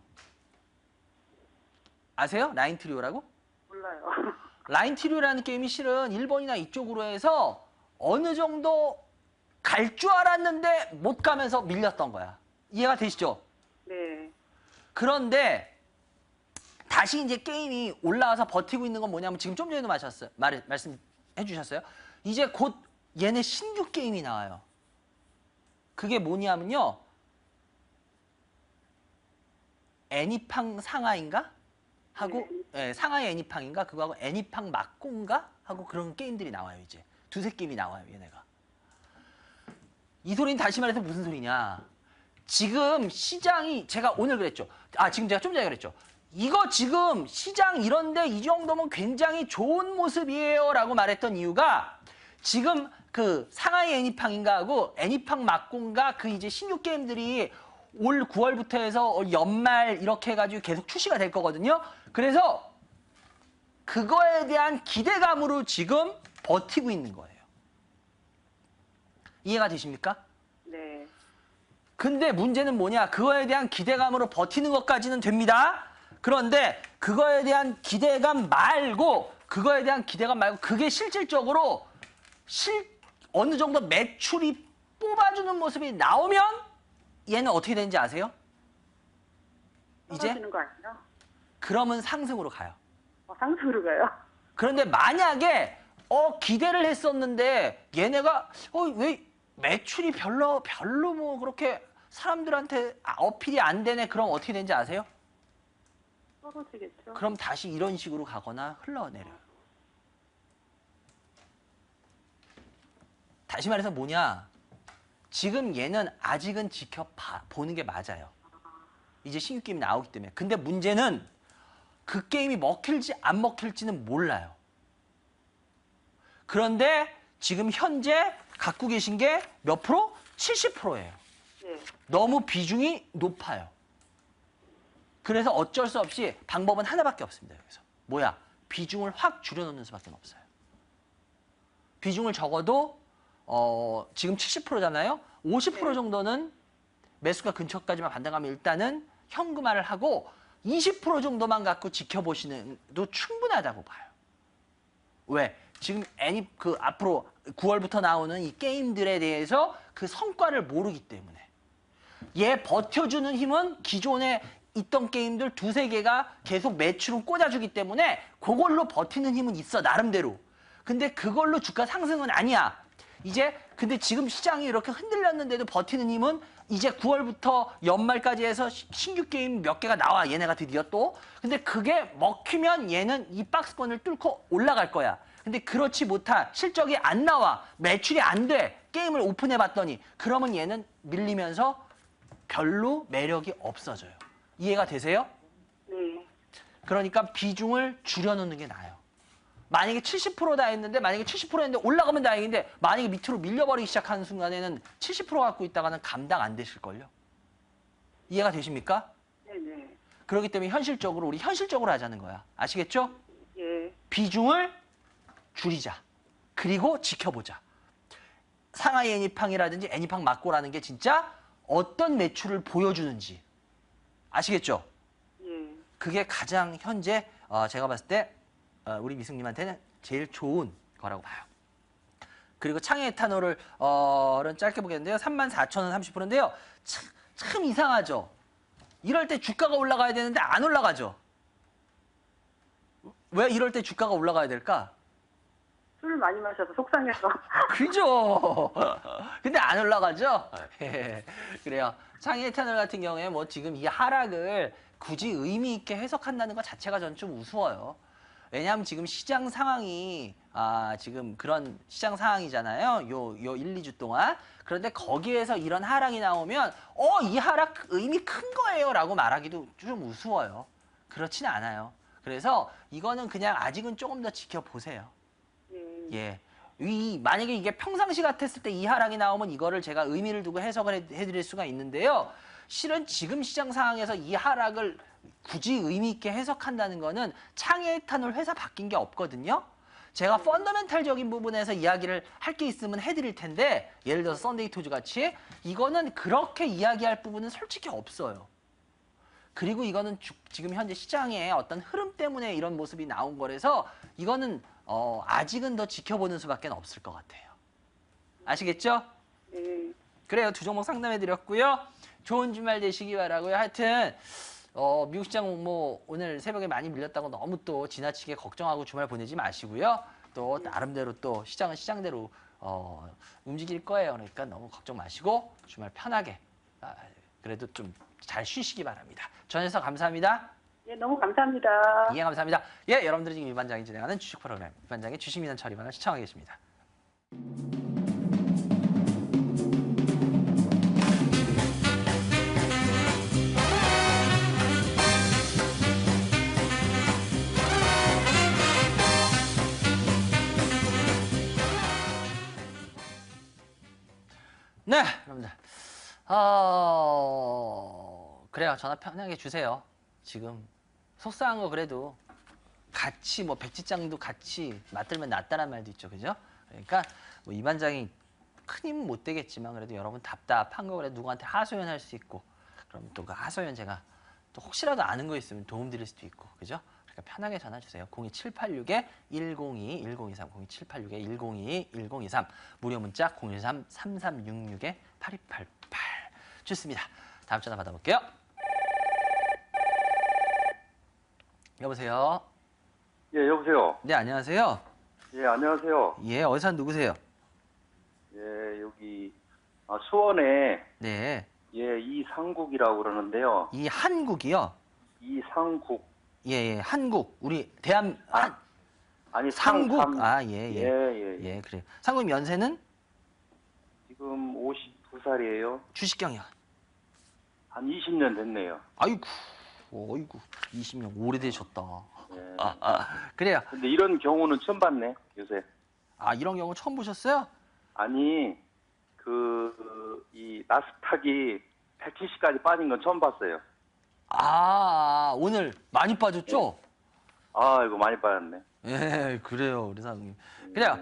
아세요? 라인 트리오라고? 몰라요. 라인 트리오라는 게임이 실은 일본이나 이쪽으로 해서 어느 정도 갈 줄 알았는데 못 가면서 밀렸던 거야. 이해가 되시죠? 네. 그런데 다시 이제 게임이 올라와서 버티고 있는 건 뭐냐면 지금 좀 전에도 말씀해 주셨어요. 이제 곧 얘네 신규 게임이 나와요. 그게 뭐냐면요. 애니팡 상하인가? 하고 상하이 애니팡인가? 그거하고 애니팡 막고인가? 하고 그런 게임들이 나와요. 이제 두세 게임이 나와요. 얘네가. 이 소리는 다시 말해서 무슨 소리냐. 지금 시장이 제가 오늘 그랬죠. 지금 제가 좀 전에 그랬죠. 이거 지금 시장 이런데 이 정도면 굉장히 좋은 모습이에요 라고 말했던 이유가 지금 그 상하이 애니팡인가 하고 애니팡 막고인가 그 이제 신규 게임들이 올 9월부터 해서 연말 이렇게 해가지고 계속 출시가 될 거거든요. 그래서 그거에 대한 기대감으로 지금 버티고 있는 거예요. 이해가 되십니까? 네. 근데 문제는 뭐냐? 그거에 대한 기대감으로 버티는 것까지는 됩니다. 그런데 그거에 대한 기대감 말고 그게 실질적으로 어느 정도 매출이 뽑아주는 모습이 나오면 얘는 어떻게 되는지 아세요? 이제 떨어지는 거 아니에요? 그러면 상승으로 가요. 상승으로 가요? 그런데 만약에 기대를 했었는데 얘네가 왜 매출이 별로 뭐 그렇게 사람들한테 어필이 안 되네. 그럼 어떻게 되는지 아세요? 떨어지겠죠. 그럼 다시 이런 식으로 가거나 흘러내려요. 다시 말해서 뭐냐? 지금 얘는 아직은 지켜보는 게 맞아요. 이제 신규 게임이 나오기 때문에. 근데 문제는 그 게임이 먹힐지 안 먹힐지는 몰라요. 그런데 지금 현재 갖고 계신 게 몇 프로? 70%예요. 네. 너무 비중이 높아요. 그래서 어쩔 수 없이 방법은 하나밖에 없습니다. 여기서. 뭐야? 비중을 확 줄여놓는 수밖에 없어요. 비중을 적어도 지금 70%잖아요. 50% 정도는 매수가 근처까지만 반등하면 일단은 현금화를 하고 20% 정도만 갖고 지켜보시는 도 충분하다고 봐요. 왜? 지금 앞으로 9월부터 나오는 이 게임들에 대해서 그 성과를 모르기 때문에. 얘 버텨주는 힘은 기존에 있던 게임들 두세 개가 계속 매출은 꽂아주기 때문에 그걸로 버티는 힘은 있어, 나름대로. 근데 그걸로 주가 상승은 아니야. 근데 지금 시장이 이렇게 흔들렸는데도 버티는 힘은 이제 9월부터 연말까지 해서 신규 게임 몇 개가 나와, 얘네가 드디어 또. 근데 그게 먹히면 얘는 이 박스권을 뚫고 올라갈 거야. 근데 그렇지 못한 실적이 안 나와, 매출이 안 돼, 게임을 오픈해봤더니 그러면 얘는 밀리면서 별로 매력이 없어져요. 이해가 되세요? 네. 그러니까 비중을 줄여놓는 게 나아요. 만약에 70%다 했는데, 만약에 70% 했는데 올라가면 다행인데, 만약에 밑으로 밀려버리기 시작하는 순간에는 70% 갖고 있다가는 감당 안 되실걸요? 이해가 되십니까? 네네. 그렇기 때문에 우리 현실적으로 하자는 거야. 아시겠죠? 예. 비중을 줄이자. 그리고 지켜보자. 상하이 애니팡이라든지 애니팡 막고라는 게 진짜 어떤 매출을 보여주는지. 아시겠죠? 예. 그게 가장 현재 제가 봤을 때 우리 미숙님한테는 제일 좋은 거라고 봐요. 그리고 창의 에탄올을 짧게 보겠는데요. 34,000원 30%인데요. 참 이상하죠? 이럴 때 주가가 올라가야 되는데 안 올라가죠? 왜 이럴 때 주가가 올라가야 될까? 술을 많이 마셔서 속상해서. 그죠? 근데 안 올라가죠? 그래요. 창의 에탄올 같은 경우에 뭐 지금 이 하락을 굳이 의미 있게 해석한다는 것 자체가 전 좀 우스워요. 왜냐하면 지금 시장 상황이 지금 그런 시장 상황이잖아요. 요 1, 2주 동안. 그런데 거기에서 이런 하락이 나오면 이 하락 의미 큰 거예요 라고 말하기도 좀 우스워요. 그렇진 않아요. 그래서 이거는 그냥 아직은 조금 더 지켜보세요. 예. 만약에 이게 평상시 같았을 때 이 하락이 나오면 이거를 제가 의미를 두고 해석을 해드릴 수가 있는데요. 실은 지금 시장 상황에서 이 하락을 굳이 의미 있게 해석한다는 거는 창의 에탄올 회사 바뀐 게 없거든요. 제가 펀더멘탈적인 부분에서 이야기를 할 게 있으면 해드릴 텐데, 예를 들어서 썬데이 토즈 같이 이거는 그렇게 이야기할 부분은 솔직히 없어요. 그리고 이거는 지금 현재 시장의 어떤 흐름 때문에 이런 모습이 나온 거라서 이거는 아직은 더 지켜보는 수밖에 없을 것 같아요. 아시겠죠? 네. 그래요. 두 종목 상담해드렸고요. 좋은 주말 되시기 바라고요. 하여튼 미국 시장 뭐 오늘 새벽에 많이 밀렸다고 너무 또 지나치게 걱정하고 주말 보내지 마시고요. 또 나름대로 또 시장은 시장대로 움직일 거예요. 그러니까 너무 걱정 마시고 주말 편하게 그래도 좀 잘 쉬시기 바랍니다. 전해서 감사합니다. 예, 너무 감사합니다. 예, 감사합니다. 예, 여러분들이 지금 이반장이 진행하는 주식 프로그램 이반장의 주식 민원 처리반을 시청하고 계십니다. 네, 여러분들. 그래요. 전화 편하게 주세요. 지금 속상한 거 그래도 같이 뭐 백지장도 같이 맞들면 낫다란 말도 있죠. 그죠? 그러니까 뭐 이 반장이 큰 힘은 못 되겠지만 그래도 여러분 답답한 거 그래도 누구한테 하소연할 수 있고 그럼 또 그 하소연 제가 또 혹시라도 아는 거 있으면 도움 드릴 수도 있고. 그죠? 그러니까 편하게 전화 주세요. 02786-1022, 1023, 02786-1022, 1023. 무료 문자 013-3366-8288. 좋습니다. 다음 전화 받아볼게요. 여보세요? 예, 여보세요. 네, 안녕하세요. 예, 안녕하세요. 예, 어디서 누구세요? 예, 여기 수원에 네, 예, 이상국이라고 그러는데요. 이 한국이요? 이상국. 예, 한국. 우리 아니 상국. 상. 예. 예. 예, 그래. 상국 연세는 지금 52살이에요. 주식 경영. 한 20년 됐네요. 아이고, 어이구 20년 오래되셨다. 예. 그래요. 근데 이런 경우는 처음 봤네, 요새. 아 이런 경우 처음 보셨어요? 아니, 이 나스닥이 170까지 빠진 건 처음 봤어요. 오늘 많이 빠졌죠? 아, 이거 많이 빠졌네. 예, 그래요, 우리 상님. 그래요.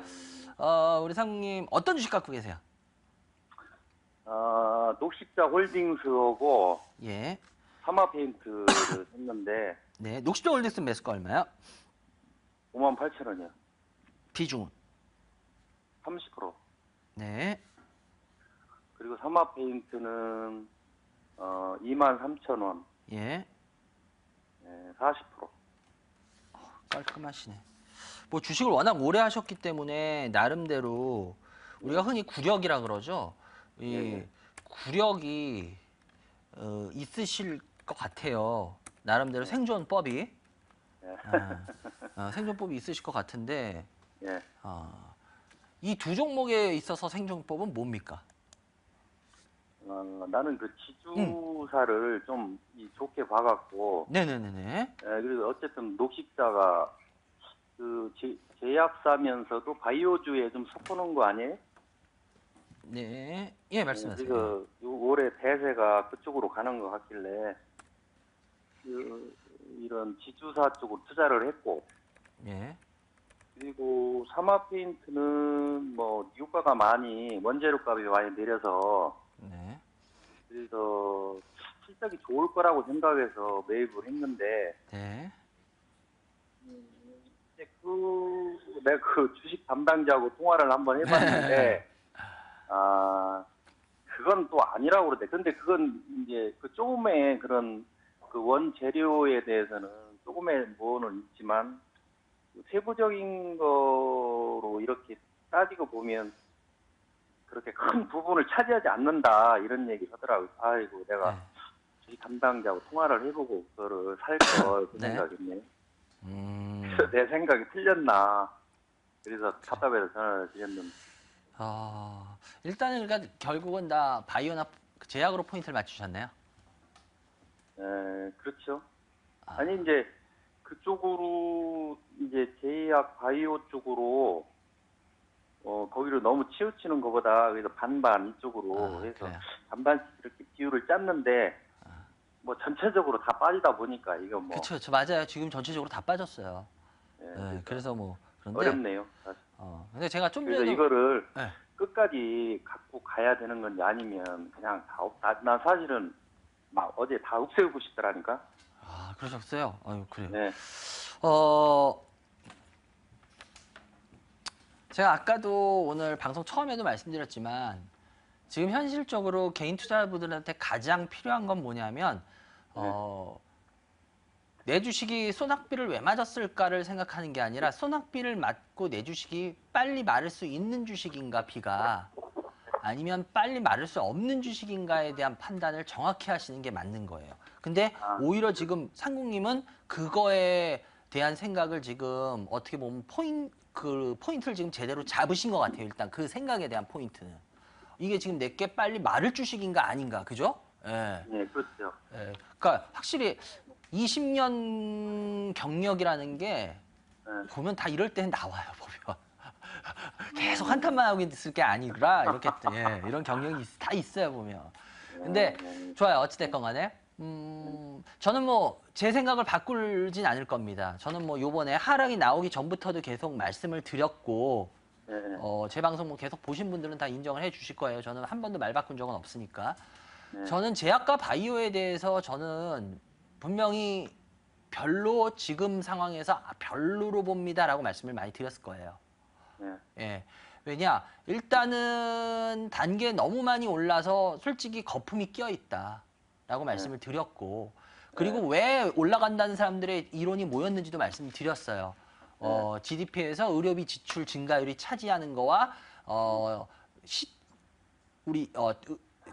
우리 상님 어떤 주식 갖고 계세요? 녹십자 홀딩스하고 예. 사마페인트를 했는데 네, 녹십자 홀딩스 매수가 얼마요? 58,000원이요. 비중은? 30%. 네. 그리고 사마페인트는 23,000원. 예. 40%. 깔끔하시네. 뭐 주식을 워낙 오래 하셨기 때문에 나름대로 우리가 흔히 구력이라 그러죠. 이 네. 구력이 있으실 것 같아요. 나름대로 생존법이 생존법이 있으실 것 같은데 예. 이 두 종목에 있어서 생존법은 뭡니까? 나는 그 지주사를 좀 좋게 봐갖고, 네네네네. 그래서 어쨌든 녹십자가 제약사면서도 바이오주에 좀 섞어놓은 거 아니에요? 네. 예, 말씀하세요. 그래서 올해 대세가 그쪽으로 가는 것 같길래 이런 지주사 쪽으로 투자를 했고, 예. 그리고 사마페인트는 뭐 유가가 원재료값이 많이 내려서 네. 그래서 실적이 좋을 거라고 생각해서 매입을 했는데 네. 이제 내가 그 주식 담당자하고 통화를 한번 해봤는데 그건 또 아니라고 그러대. 근데 그건 이제 그 조금의 그런 그 원재료에 대해서는 조금의 뭐는 있지만 세부적인 거로 이렇게 따지고 보면 그렇게 큰 부분을 차지하지 않는다 이런 얘기를 하더라고요. 아이고 내가 네. 주식 담당자하고 통화를 해보고 그거를 살 걸 그 네. 생각했네. 그래서 내 생각이 틀렸나. 그래서 답답해서 전화를 드렸는데. 일단은 그러니까 결국은 다 바이오나 제약으로 포인트를 맞추셨네요. 그렇죠. 아니 이제 그쪽으로 이제 제약 바이오 쪽으로 거기로 너무 치우치는 것보다 그래서 반반 이쪽으로 해서 그래요. 반반씩 이렇게 비율을 짰는데 뭐 전체적으로 다 빠지다 보니까 이거 뭐 그렇죠, 맞아요. 지금 전체적으로 다 빠졌어요. 그러니까 그래서 뭐 그런데 어렵네요. 사실. 근데 제가 좀 그래서 전에 이거를 네. 끝까지 갖고 가야 되는 건지 아니면 그냥 난 사실은 막 어제 다 없애고 싶더라니까. 그러셨어요? 아유, 그래요. 네. 제가 아까도 오늘 방송 처음에도 말씀드렸지만 지금 현실적으로 개인 투자자분들한테 가장 필요한 건 뭐냐면 내 주식이 소낙비를 왜 맞았을까를 생각하는 게 아니라 소낙비를 맞고 내 주식이 빨리 마를 수 있는 주식인가 비가 아니면 빨리 마를 수 없는 주식인가에 대한 판단을 정확히 하시는 게 맞는 거예요. 근데 오히려 지금 상국님은 그거에 대한 생각을 지금 어떻게 보면 포인트를 지금 제대로 잡으신 것 같아요. 일단 그 생각에 대한 포인트는. 이게 지금 내게 빨리 마를 주식인가 아닌가, 그죠? 예. 네, 그렇죠. 예. 그러니까 확실히 20년 경력이라는 게 보면 다 이럴 때는 나와요, 보면. 계속 한탄만 하고 있을 게 아니라 이렇게 이런 경력이 다 있어요, 보면. 근데 좋아요. 어찌됐건 간에 저는 뭐 제 생각을 바꾸진 않을 겁니다. 저는 뭐 요번에 하락이 나오기 전부터도 계속 말씀을 드렸고 제 방송 뭐 계속 보신 분들은 다 인정을 해 주실 거예요. 저는 한 번도 말 바꾼 적은 없으니까. 저는 제약과 바이오에 대해서 저는 분명히 별로 지금 상황에서 별로로 봅니다라고 말씀을 많이 드렸을 거예요. 예. 왜냐? 일단은 단계 너무 많이 올라서 솔직히 거품이 껴 있다라고 말씀을 드렸고 그리고 왜 올라간다는 사람들의 이론이 뭐였는지도 말씀을 드렸어요. GDP에서 의료비 지출 증가율이 차지하는 거와 우리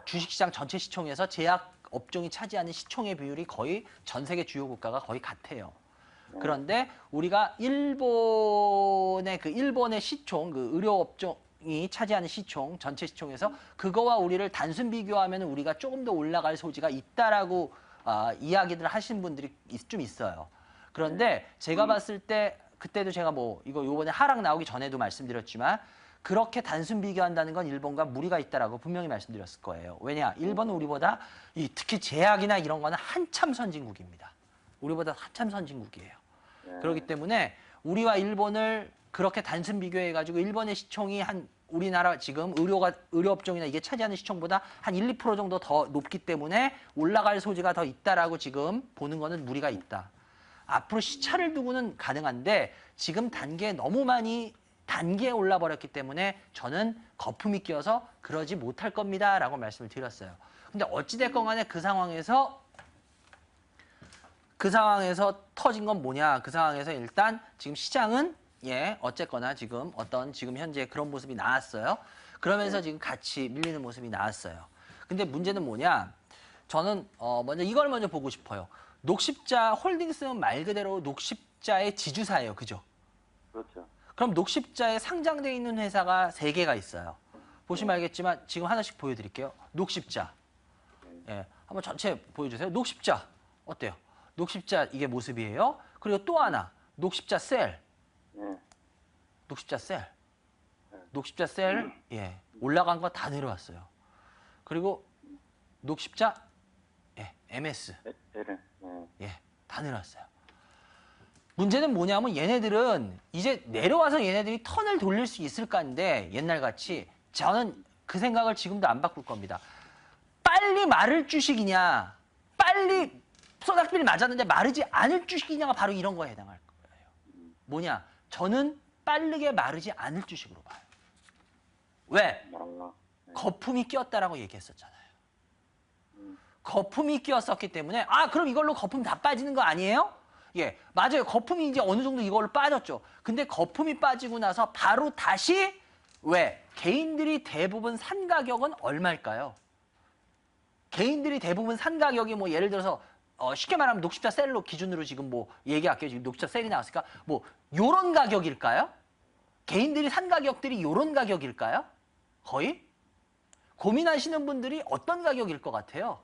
주식시장 전체 시총에서 제약 업종이 차지하는 시총의 비율이 거의 전 세계 주요 국가가 거의 같아요. 그런데 우리가 일본의 시총, 그 의료 업종이 차지하는 시총, 전체 시총에서 그거와 우리를 단순 비교하면 우리가 조금 더 올라갈 소지가 있다라고 이야기들 하신 분들이 좀 있어요. 그런데 제가 봤을 때 그때도 제가 뭐 이거 요번에 하락 나오기 전에도 말씀드렸지만 그렇게 단순 비교한다는 건 일본과 무리가 있다라고 분명히 말씀드렸을 거예요. 왜냐? 일본은 우리보다 특히 제약이나 이런 거는 한참 선진국입니다. 우리보다 한참 선진국이에요. 그렇기 때문에 우리와 일본을 그렇게 단순 비교해가지고 일본의 시총이 한 우리나라 지금 의료업종이나 이게 차지하는 시총보다 한 1, 2% 정도 더 높기 때문에 올라갈 소지가 더 있다라고 지금 보는 거는 무리가 있다. 앞으로 시차를 두고는 가능한데 지금 단계에 너무 많이 단계에 올라버렸기 때문에 저는 거품이 끼어서 그러지 못할 겁니다라고 말씀을 드렸어요. 근데 어찌됐건 간에 그 상황에서 터진 건 뭐냐? 그 상황에서 일단 지금 시장은 어쨌거나 지금 지금 현재 그런 모습이 나왔어요. 그러면서 지금 같이 밀리는 모습이 나왔어요. 근데 문제는 뭐냐? 저는 먼저 이걸 먼저 보고 싶어요. 녹십자 홀딩스는 말 그대로 녹십자의 지주사예요. 그죠? 그렇죠. 그럼 녹십자에 상장되어 있는 회사가 3개가 있어요. 보시면 알겠지만 지금 하나씩 보여드릴게요. 녹십자. 한번 전체 보여주세요. 녹십자. 어때요? 녹십자 이게 모습이에요. 그리고 또 하나. 녹십자 셀. 녹십자 셀. 녹십자 셀. 올라간 거 다 내려왔어요. 그리고 녹십자 MS. 다 내려왔어요. 문제는 뭐냐면 얘네들은 이제 내려와서 얘네들이 턴을 돌릴 수 있을까인데 옛날같이 저는 그 생각을 지금도 안 바꿀 겁니다. 빨리 마를 주식이냐 빨리 소닥비를 맞았는데 마르지 않을 주식이냐가 바로 이런 거에 해당할 거예요. 뭐냐? 저는 빠르게 마르지 않을 주식으로 봐요. 왜? 거품이 끼었다라고 얘기했었잖아요. 거품이 끼었었기 때문에 그럼 이걸로 거품 다 빠지는 거 아니에요? 맞아요. 거품이 이제 어느 정도 이걸로 빠졌죠. 근데 거품이 빠지고 나서 바로 다시 왜? 개인들이 대부분 산 가격은 얼마일까요? 개인들이 대부분 산 가격이 뭐 예를 들어서 쉽게 말하면 녹십자 셀로 기준으로 지금 뭐 얘기할게요. 지금 녹십자 셀이 나왔으니까 뭐 요런 가격일까요? 개인들이 산 가격들이 요런 가격일까요? 거의? 고민하시는 분들이 어떤 가격일 것 같아요?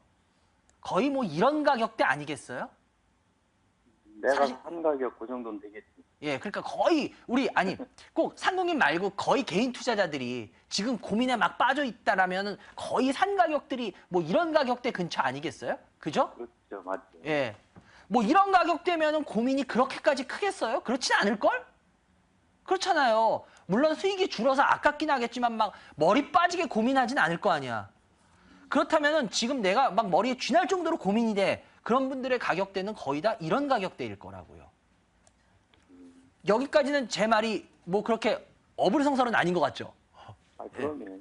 거의 뭐 이런 가격대 아니겠어요? 내가 산 가격 그 정도는 되겠지. 그러니까 거의 꼭 상공인 말고 거의 개인 투자자들이 지금 고민에 막 빠져 있다라면은 거의 산 가격들이 뭐 이런 가격대 근처 아니겠어요? 그죠? 그렇죠, 맞죠. 뭐 이런 가격대면은 고민이 그렇게까지 크겠어요? 그렇진 않을 걸? 그렇잖아요. 물론 수익이 줄어서 아깝긴 하겠지만 막 머리 빠지게 고민하진 않을 거 아니야. 그렇다면은 지금 내가 막 머리에 쥐날 정도로 고민이 돼. 그런 분들의 가격대는 거의 다 이런 가격대일 거라고요. 여기까지는 제 말이 뭐 그렇게 어불성설은 아닌 것 같죠? 그러네.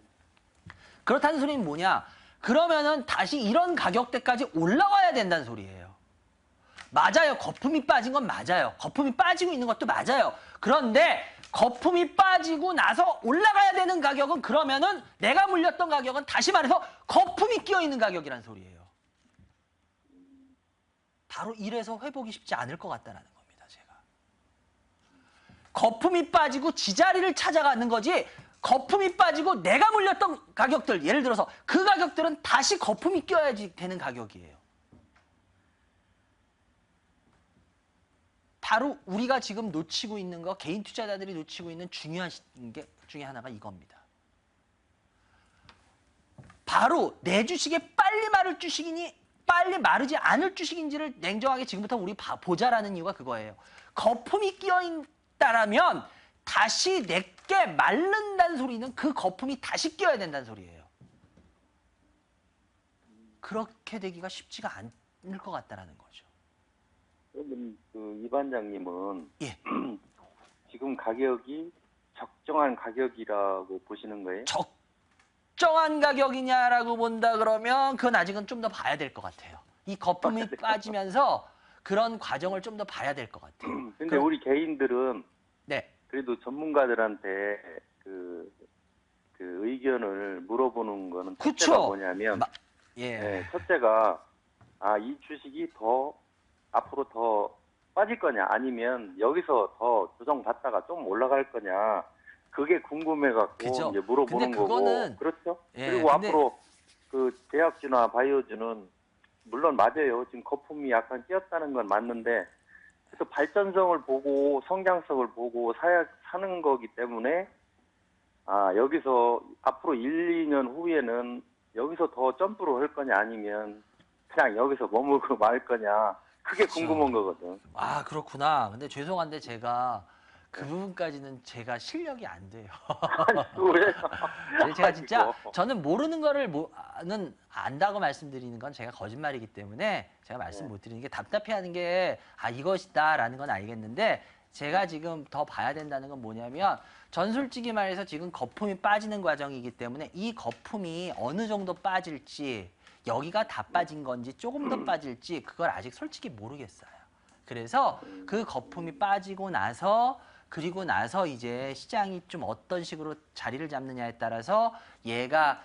그렇다는 소리는 뭐냐? 그러면은 다시 이런 가격대까지 올라와야 된다는 소리예요. 맞아요. 거품이 빠진 건 맞아요. 거품이 빠지고 있는 것도 맞아요. 그런데 거품이 빠지고 나서 올라가야 되는 가격은 그러면은 내가 물렸던 가격은 다시 말해서 거품이 끼어 있는 가격이란 소리예요. 바로 이래서 회복이 쉽지 않을 것 같다는 겁니다. 제가. 거품이 빠지고 지자리를 찾아가는 거지 거품이 빠지고 내가 물렸던 가격들 예를 들어서 그 가격들은 다시 거품이 끼어야지 되는 가격이에요. 바로 우리가 지금 놓치고 있는 거 개인 투자자들이 놓치고 있는 중요한 게 중에 하나가 이겁니다. 바로 내 주식에 빨리 마를 주식이니 빨리 마르지 않을 주식인지를 냉정하게 지금부터 우리 보자라는 이유가 그거예요. 거품이 끼어있다라면 다시 내게 마른다는 소리는 그 거품이 다시 끼어야 된다는 소리예요. 그렇게 되기가 쉽지가 않을 것 같다는 거죠. 그러면 이 반장님은 예. 지금 가격이 적정한 가격이라고 보시는 거예요? 적정한 가격이냐라고 본다 그러면 그건 아직은 좀 더 봐야 될 것 같아요. 이 거품이 빠지면서 그런 과정을 좀 더 봐야 될 것 같아요. 근데 우리 개인들은 네. 그래도 전문가들한테 그 의견을 물어보는 거는 첫째가 그쵸. 뭐냐면 예. 첫째가 이 주식이 더 앞으로 더 빠질 거냐 아니면 여기서 더 조정받다가 좀 올라갈 거냐 그게 궁금해갖고 그죠. 이제 물어보는 근데 그거는 거고 그렇죠. 예, 그리고 근데 앞으로 그 제약주나 바이오주는 물론 맞아요. 지금 거품이 약간 끼었다는 건 맞는데 그래서 발전성을 보고 성장성을 보고 사는 거기 때문에 여기서 앞으로 1, 2년 후에는 여기서 더 점프를 할 거냐 아니면 그냥 여기서 머물고 말 거냐 그게 그렇죠. 궁금한 거거든. 아, 그렇구나. 근데 죄송한데 제가 그 부분까지는 제가 실력이 안 돼요. 왜? 근데 제가 진짜 아이고. 저는 모르는 거를 안다고 말씀드리는 건 제가 거짓말이기 때문에 제가 말씀 네. 못 드리는 게 답답해하는 게 이것이다라는 건 알겠는데 제가 지금 더 봐야 된다는 건 뭐냐면 전 솔직히 말해서 지금 거품이 빠지는 과정이기 때문에 이 거품이 어느 정도 빠질지 여기가 다 빠진 건지 조금 더 빠질지 그걸 아직 솔직히 모르겠어요. 그래서 그 거품이 빠지고 나서 그리고 나서 이제 시장이 좀 어떤 식으로 자리를 잡느냐에 따라서 얘가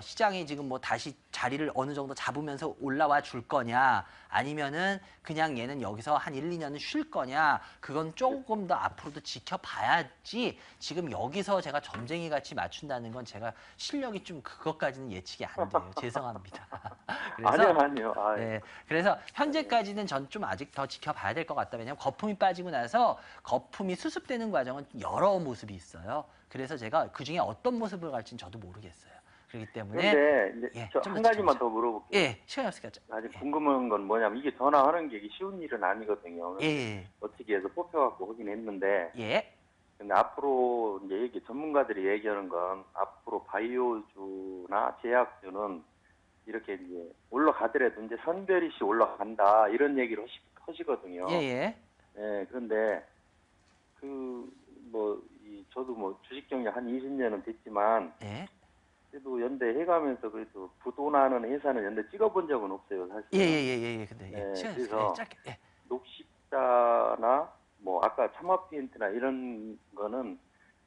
시장이 지금 뭐 다시 자리를 어느 정도 잡으면서 올라와 줄 거냐 아니면은 그냥 얘는 여기서 한 1, 2년은 쉴 거냐 그건 조금 더 앞으로도 지켜봐야지 지금 여기서 제가 점쟁이 같이 맞춘다는 건 제가 실력이 좀 그것까지는 예측이 안 돼요. 죄송합니다. 아니요. 네, 그래서 현재까지는 전 좀 아직 더 지켜봐야 될 것 같다. 왜냐하면 거품이 빠지고 나서 거품이 수습되는 과정은 여러 모습이 있어요. 그래서 제가 그중에 어떤 모습을 갈지는 저도 모르겠어요. 그렇기 때문에 그런데 이제 예, 저 좀더 한 가지만 지켜보자. 더 물어볼게요. 예, 시간이 없으니까 아직 궁금한 건 뭐냐면 이게 전화하는 게 쉬운 일은 아니거든요. 예, 어떻게 해서 뽑혀갖고 하긴 했는데 예, 근데 앞으로 이제 전문가들이 얘기하는 건 앞으로 바이오주나 제약주는 이렇게 이제 올라가더라도 이제 선별이시 올라간다 이런 얘기를 하시거든요. 예, 예, 예, 그런데 저도 뭐 주식 경력 한 20년은 됐지만 예, 그래도 연대 해가면서 그래도 부도나는 회사는 연대 찍어본 적은 없어요, 사실. 예, 예, 예, 근데 예, 시간이 그래서 없으니까 짧게. 예. 녹십자나 뭐 아까 참화페인트나 이런 거는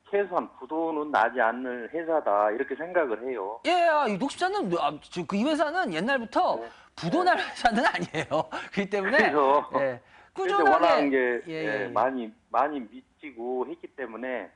최소한 부도는 나지 않는 회사다 이렇게 생각을 해요. 예, 이 녹십자는 이 회사는 옛날부터 네. 부도날 회사는 아니에요. 그렇기 때문에 그래서 예, 그래서 워낙 꾸준하게 이제 예. 많이 미치고 했기 때문에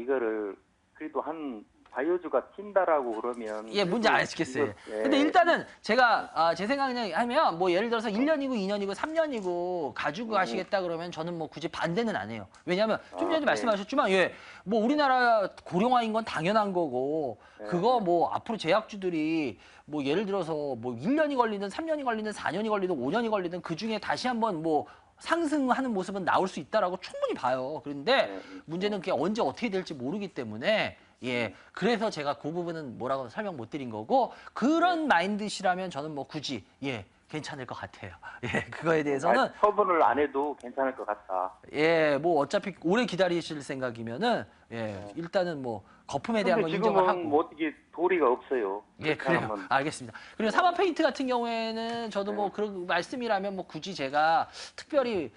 이거를 그래도 한 바이오주가 튄다라고 그러면 예, 뭔지 아시겠어요. 이거, 예. 근데 일단은 제가 제 생각에 하면 뭐 예를 들어서 1년이고 2년이고 3년이고 가지고 가시겠다 그러면 저는 뭐 굳이 반대는 안 해요. 왜냐하면 좀 전에도 네. 말씀하셨지만 예, 뭐 우리나라 고령화인 건 당연한 거고 네. 그거 뭐 앞으로 제약주들이 뭐 예를 들어서 뭐 1년이 걸리든 3년이 걸리든 4년이 걸리든 5년이 걸리든 그중에 다시 한번 뭐 상승하는 모습은 나올 수 있다라고 충분히 봐요. 그런데 네. 문제는 그게 언제 어떻게 될지 모르기 때문에 예, 그래서 제가 그 부분은 뭐라고 설명 못 드린 거고 그런 마인드시라면 저는 뭐 굳이 예, 괜찮을 것 같아요. 예, 그거에 대해서는 처분을 안 해도 괜찮을 것 같다. 예, 뭐 어차피 오래 기다리실 생각이면은 예, 일단은 뭐 거품에 대한 근데 건 인정을 하고 지금은 뭐 어떻게 도리가 없어요. 예, 그래요. 그렇다면 알겠습니다. 그리고 사마 페인트 같은 경우에는 저도 뭐 그런 말씀이라면 뭐 굳이 제가 특별히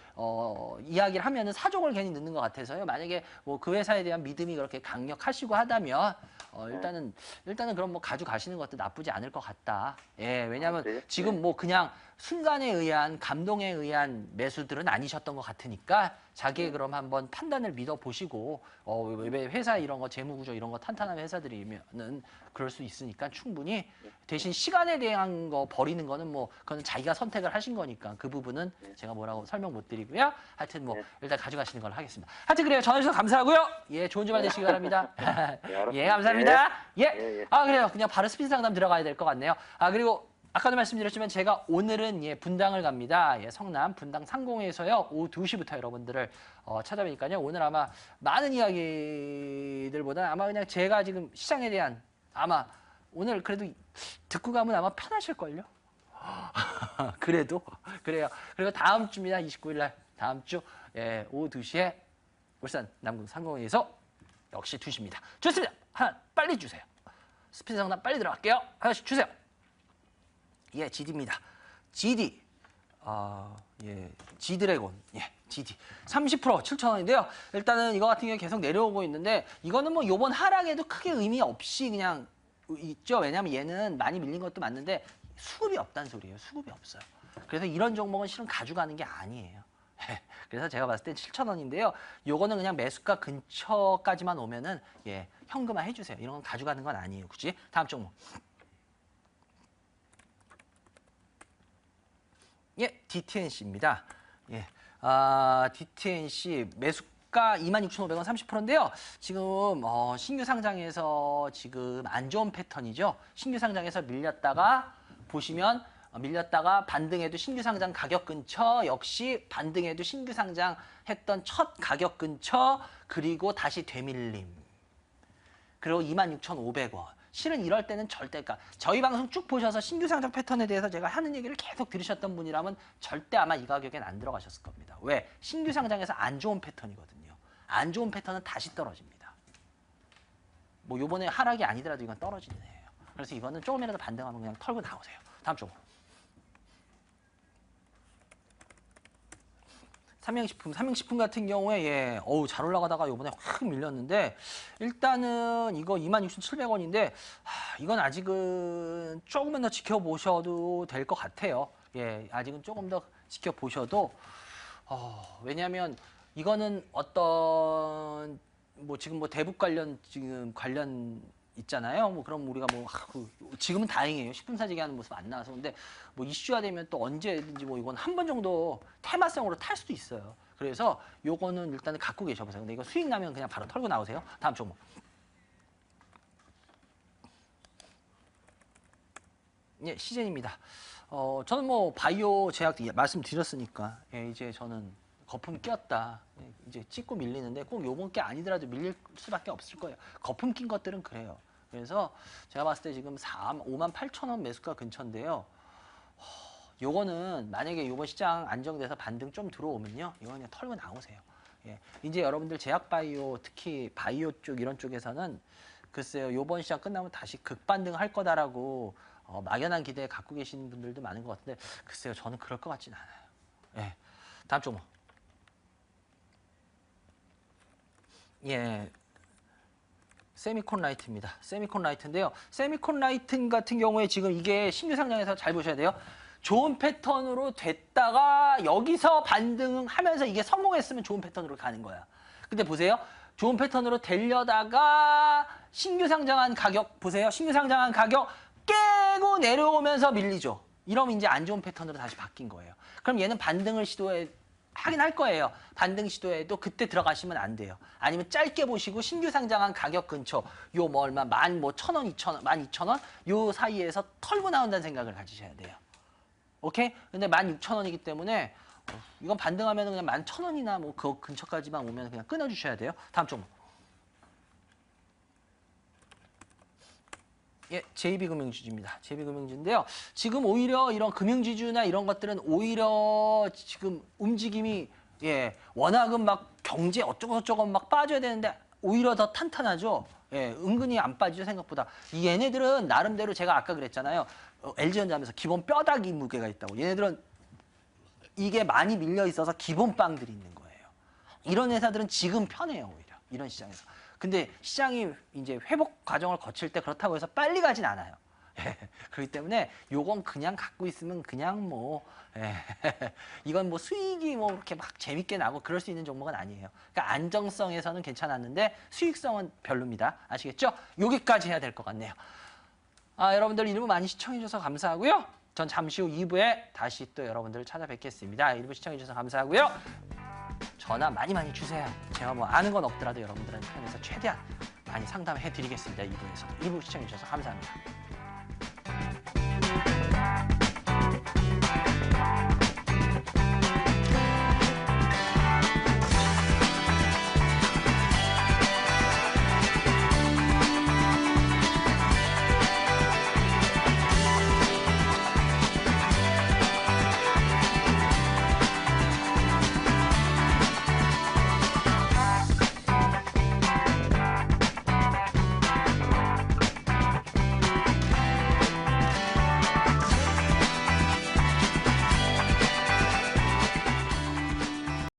이야기를 하면은 사족을 괜히 넣는 것 같아서요. 만약에 뭐 그 회사에 대한 믿음이 그렇게 강력하시고 하다면 일단은 그럼 뭐 가져가시는 것도 나쁘지 않을 것 같다. 예, 왜냐하면 그래요? 지금 뭐 그냥 순간에 의한 감동에 의한 매수들은 아니셨던 것 같으니까 자기의 그럼 한번 판단을 믿어 보시고 왜 회사 이런 거 재무 구조 이런 거 탄탄한 회사들이면은 그럴 수 있으니까 충분히 대신 시간에 대한 거 버리는 거는 뭐 그거는 자기가 선택을 하신 거니까 그 부분은 제가 뭐라고 설명 못 드리고요. 하여튼 뭐 일단 가져가시는 걸로 하겠습니다. 하여튼 그래요. 전화 주셔서 감사하고요. 예, 좋은 주말 되시기 바랍니다. 알았습니다. 예, 감사합니다. 예. 예. 그래요. 그냥 바로 스피드 상담 들어가야 될 것 같네요. 그리고 아까도 말씀드렸지만 제가 오늘은 예, 분당을 갑니다. 예, 성남 분당 상공에서요. 오후 2시부터 여러분들을 찾아뵈니까요. 오늘 아마 많은 이야기들보다 아마 그냥 제가 지금 시장에 대한 아마 오늘 그래도 듣고 가면 아마 편하실걸요? 그래도 그래요. 그리고 다음 주입니다. 29일 날 다음 주 예, 오후 2시에 울산 남구 상공에서 역시 2시입니다. 좋습니다. 하나 빨리 주세요. 스피드 상담 빨리 들어갈게요. 하나씩 주세요. 예, GD입니다. GD. 예, G드래곤. 예, GD. 30% 7,000원인데요. 일단은 이거 같은 경우에 계속 내려오고 있는데 이거는 뭐 요번 하락에도 크게 의미 없이 그냥 있죠. 왜냐면 얘는 많이 밀린 것도 맞는데 수급이 없다는 소리예요. 수급이 없어요. 그래서 이런 종목은 실은 가져가는 게 아니에요. 그래서 제가 봤을 땐 7,000원인데요. 요거는 그냥 매수가 근처까지만 오면은 예, 현금화 해주세요. 이런 건 가져가는 건 아니에요. 그치? 다음 종목. 예, DTNC입니다. 예, DTNC 매수가 26,500원 30%인데요. 지금 신규 상장에서 지금 안 좋은 패턴이죠. 신규 상장에서 밀렸다가 보시면 밀렸다가 반등해도 신규 상장 가격 근처, 역시 반등해도 신규 상장 했던 첫 가격 근처, 그리고 다시 되밀림. 그리고 26,500원. 실은 이럴 때는 절대, 그러니까 저희 방송 쭉 보셔서 신규 상장 패턴에 대해서 제가 하는 얘기를 계속 들으셨던 분이라면 절대 아마 이 가격엔 안 들어가셨을 겁니다. 왜? 신규 상장에서 안 좋은 패턴이거든요. 안 좋은 패턴은 다시 떨어집니다. 뭐 요번에 하락이 아니더라도 이건 떨어지는 애예요. 그래서 이거는 조금이라도 반등하면 그냥 털고 나오세요. 다음 쪽으로. 삼양식품 같은 경우에 예, 잘 올라가다가 요번에 확 밀렸는데 일단은 이거 26,700원인데 이건 아직은 조금만 더 지켜보셔도 될 것 같아요. 예, 아직은 조금 더 지켜보셔도 왜냐하면 이거는 어떤 뭐 지금 뭐 대북 관련 지금 관련 있잖아요. 뭐 그럼 우리가 뭐 지금은 다행이에요. 10분 사지기 하는 모습 안 나와서. 근데 뭐 이슈화 되면 또 언제든지 뭐 이건 한 번 정도 테마성으로 탈 수도 있어요. 그래서 요거는 일단은 갖고 계셔보세요. 근데 이거 수익 나면 그냥 바로 털고 나오세요. 다음 종목. 예, 시젠입니다. 저는 뭐 바이오 제약 말씀드렸으니까 예, 이제 저는 거품 꼈다. 이제 찍고 밀리는데 꼭 요번 게 아니더라도 밀릴 수밖에 없을 거예요. 거품 낀 것들은 그래요. 그래서 제가 봤을 때 지금 58,000원 매수가 근처인데요. 요거는 만약에 요번 시장 안정돼서 반등 좀 들어오면요. 이거 그냥 털고 나오세요. 예. 이제 여러분들 제약 바이오, 특히 바이오 쪽 이런 쪽에서는 글쎄요. 요번 시장 끝나면 다시 극반등 할 거다라고 막연한 기대 갖고 계시는 분들도 많은 것 같은데 글쎄요. 저는 그럴 것 같진 않아요. 예. 다음 종목. 예, 세미콘 라이트입니다. 세미콘 라이트인데요. 세미콘 라이트 같은 경우에 지금 이게 신규 상장에서 잘 보셔야 돼요. 좋은 패턴으로 됐다가 여기서 반등하면서 이게 성공했으면 좋은 패턴으로 가는 거야. 근데 보세요. 좋은 패턴으로 되려다가 신규 상장한 가격 보세요. 신규 상장한 가격 깨고 내려오면서 밀리죠. 이러면 이제 안 좋은 패턴으로 다시 바뀐 거예요. 그럼 얘는 반등을 하긴 할 거예요. 반등 시도해도 그때 들어가시면 안 돼요. 아니면 짧게 보시고 신규 상장한 가격 근처 요 뭐 얼마 11,000원, 2,000원, 12,000원 요 사이에서 털고 나온다는 생각을 가지셔야 돼요. 오케이? 근데 16,000원이기 때문에 이건 반등하면 그냥 11,000원이나 뭐 그 근처까지만 오면 그냥 끊어주셔야 돼요. 다음 종목. 예, JB금융지주입니다. JB금융지주인데요. 지금 오히려 이런 금융지주나 이런 것들은 오히려 지금 움직임이 예, 워낙은 막 경제 어쩌고저쩌고 막 빠져야 되는데 오히려 더 탄탄하죠. 예, 은근히 안 빠지죠, 생각보다. 이 얘네들은 나름대로 제가 아까 그랬잖아요. LG전자하면서 기본 뼈다귀 무게가 있다고. 얘네들은 이게 많이 밀려 있어서 기본 빵들이 있는 거예요. 이런 회사들은 지금 편해요, 오히려. 이런 시장에서. 근데 시장이 이제 회복 과정을 거칠 때 그렇다고 해서 빨리 가진 않아요. 예, 그렇기 때문에 요건 그냥 갖고 있으면 그냥 뭐 이건 뭐 수익이 뭐 그렇게 막 재밌게 나고 그럴 수 있는 종목은 아니에요. 그러니까 안정성에서는 괜찮았는데 수익성은 별로입니다. 아시겠죠? 여기까지 해야 될 것 같네요. 여러분들 1부 많이 시청해주셔서 감사하고요. 전 잠시 후 2부에 다시 또 여러분들을 찾아뵙겠습니다. 1부 시청해주셔서 감사하고요. 전화 많이 주세요. 제가 뭐 아는 건 없더라도 여러분들한테 편에서 최대한 많이 상담해 드리겠습니다. 2부에서도. 1부 시청해주셔서 감사합니다.